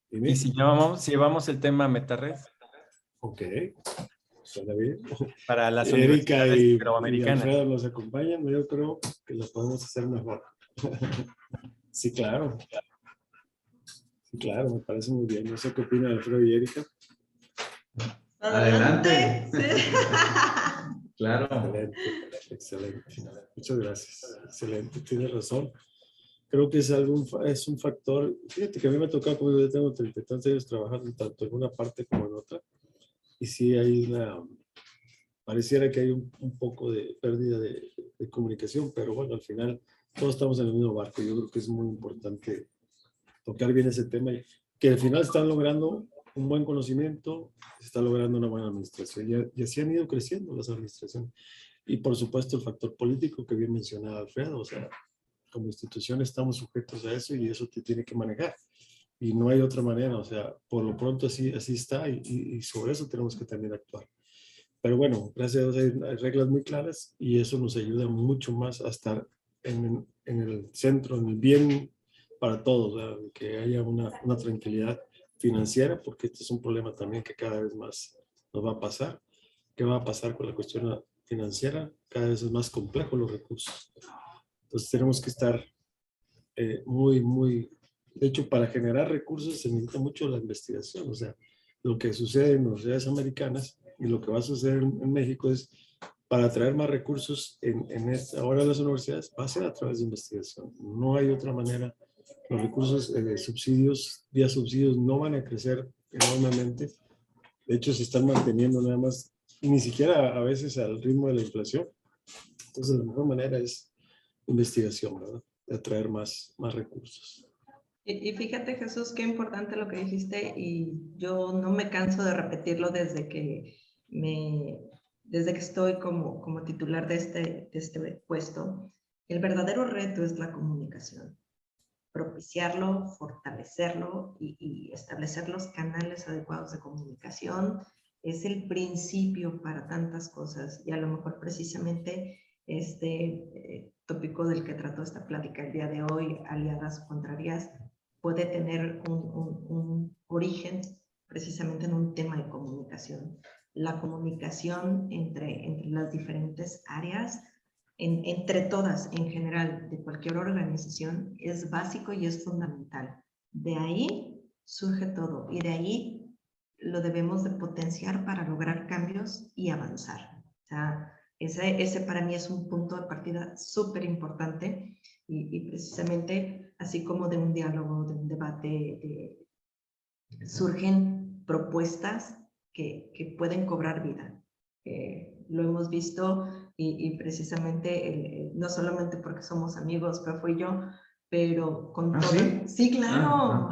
Dime. ¿y si llevamos el tema MetaRed? Ok, suena bien. Para las Erika universidades y iberoamericanas. Alfredo nos acompañan, yo creo que lo podemos hacer mejor. Sí, claro. Sí, claro, me parece muy bien. No sé qué opina Alfredo y Erika. Adelante. Sí. Claro. Excelente, excelente. Muchas gracias. Excelente, tienes razón. Creo que es un factor. Fíjate que a mí me ha tocado, como yo tengo 30 y tantos años trabajando tanto en una parte como en otra. Y sí hay pareciera que hay un poco de pérdida de comunicación, pero bueno, al final todos estamos en el mismo barco. Yo creo que es muy importante tocar bien ese tema y que al final están logrando un buen conocimiento, se está logrando una buena administración y así han ido creciendo las administraciones. Y por supuesto el factor político que bien mencionaba Alfredo, o sea, como institución estamos sujetos a eso y eso te tiene que manejar. Y no hay otra manera, o sea, por lo pronto así está y sobre eso tenemos que también actuar. Pero bueno, gracias a Dios hay reglas muy claras y eso nos ayuda mucho más a estar en el centro, en el bien para todos, ¿verdad? Que haya una tranquilidad financiera, porque este es un problema también que cada vez más nos va a pasar. ¿Qué va a pasar con la cuestión financiera? Cada vez es más complejo los recursos. Entonces tenemos que estar de hecho, para generar recursos se necesita mucho la investigación, o sea, lo que sucede en las universidades americanas y lo que va a suceder en México es, para atraer más recursos ahora las universidades, va a ser a través de investigación. No hay otra manera. Los recursos vía subsidios no van a crecer enormemente. De hecho, se están manteniendo nada más, ni siquiera a veces al ritmo de la inflación. Entonces, la mejor manera es investigación, ¿verdad? De atraer más recursos. Y fíjate, Jesús, qué importante lo que dijiste y yo no me canso de repetirlo desde que estoy como titular de este puesto. El verdadero reto es la comunicación. Propiciarlo, fortalecerlo y establecer los canales adecuados de comunicación es el principio para tantas cosas y a lo mejor precisamente este tópico del que trató esta plática el día de hoy, aliadas o contrarias, puede tener un origen precisamente en un tema de comunicación. La comunicación entre las diferentes áreas entre todas en general de cualquier organización es básico y es fundamental. De ahí surge todo y de ahí lo debemos de potenciar para lograr cambios y avanzar. O sea, ese para mí es un punto de partida súper importante y precisamente así como de un diálogo, de un debate, surgen propuestas que pueden cobrar vida. Lo hemos visto y precisamente no solamente porque somos amigos, Fefo y yo, pero con todo. ¿Sí? Sí, claro.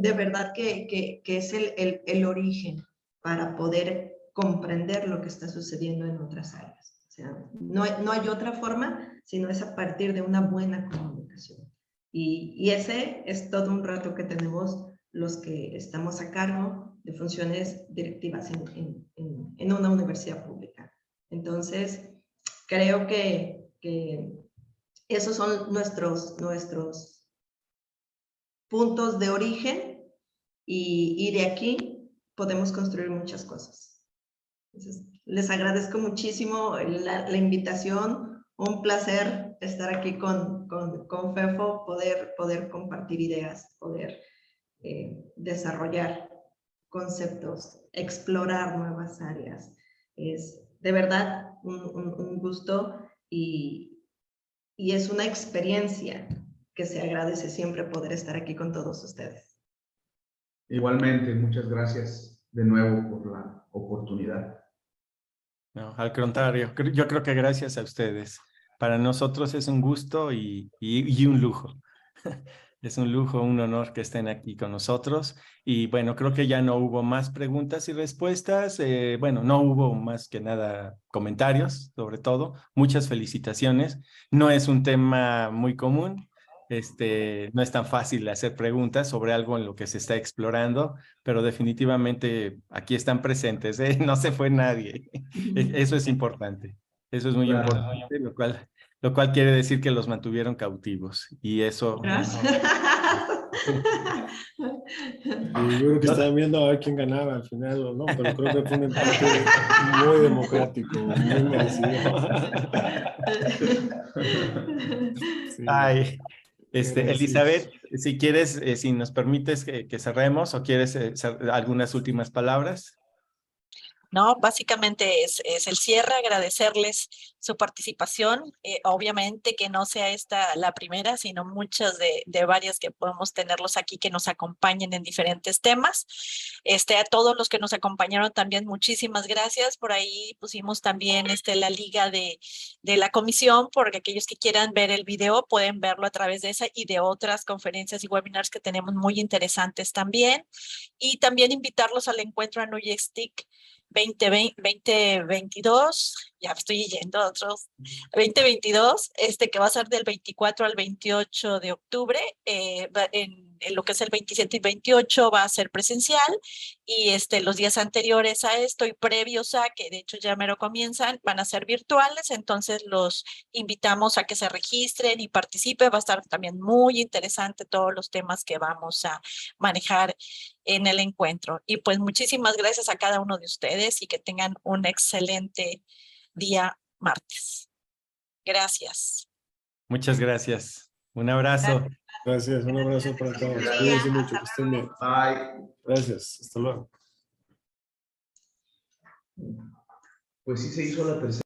De verdad que es el origen para poder comprender lo que está sucediendo en otras áreas. O sea, no hay otra forma, sino es a partir de una buena comunicación. Y ese es todo un reto que tenemos los que estamos a cargo de funciones directivas en una universidad pública. Entonces, creo que esos son nuestros puntos de origen y de aquí podemos construir muchas cosas. Entonces, les agradezco muchísimo la invitación. Un placer estar aquí con Fefo, poder compartir ideas, poder desarrollar conceptos, explorar nuevas áreas. Es de verdad un gusto y es una experiencia que se agradece siempre poder estar aquí con todos ustedes. Igualmente, muchas gracias de nuevo por la oportunidad. No, al contrario, yo creo que gracias a ustedes. Para nosotros es un gusto y un lujo. Es un lujo, un honor que estén aquí con nosotros. Y bueno, creo que ya no hubo más preguntas y respuestas. Bueno, no hubo más que nada comentarios, sobre todo. Muchas felicitaciones. No es un tema muy común. No es tan fácil hacer preguntas sobre algo en lo que se está explorando, pero definitivamente aquí están presentes, ¿eh? No se fue nadie. Eso es importante. Eso es muy importante, lo cual quiere decir que los mantuvieron cautivos. Y eso... Gracias. Y yo creo que estaban viendo a ver quién ganaba al final o no, pero creo que fue un empate muy democrático, muy merecido. Sí. Ay, Gracias. Elizabeth, si quieres, si nos permites que cerremos o quieres algunas últimas palabras. No, básicamente es el cierre, agradecerles su participación. Obviamente que no sea esta la primera, sino muchas de varias que podemos tenerlos aquí que nos acompañen en diferentes temas. A todos los que nos acompañaron también, muchísimas gracias. Por ahí pusimos también la liga de la comisión, porque aquellos que quieran ver el video pueden verlo a través de esa y de otras conferencias y webinars que tenemos muy interesantes también. Y también invitarlos al encuentro a NUYEXTIC 2022, ya estoy yendo a otros, 2022, que va a ser del 24 al 28 de octubre, en lo que es el 27 y 28 va a ser presencial, y los días anteriores a esto y previos a, que de hecho ya mero comienzan, van a ser virtuales, entonces los invitamos a que se registren y participen. Va a estar también muy interesante todos los temas que vamos a manejar en el encuentro. Y pues muchísimas gracias a cada uno de ustedes y que tengan un excelente día martes. Gracias. Muchas gracias. Un abrazo. Gracias, un abrazo para todos. Cuídense mucho, que estén bien. Bye. Gracias, hasta luego. Pues sí se hizo la tercera.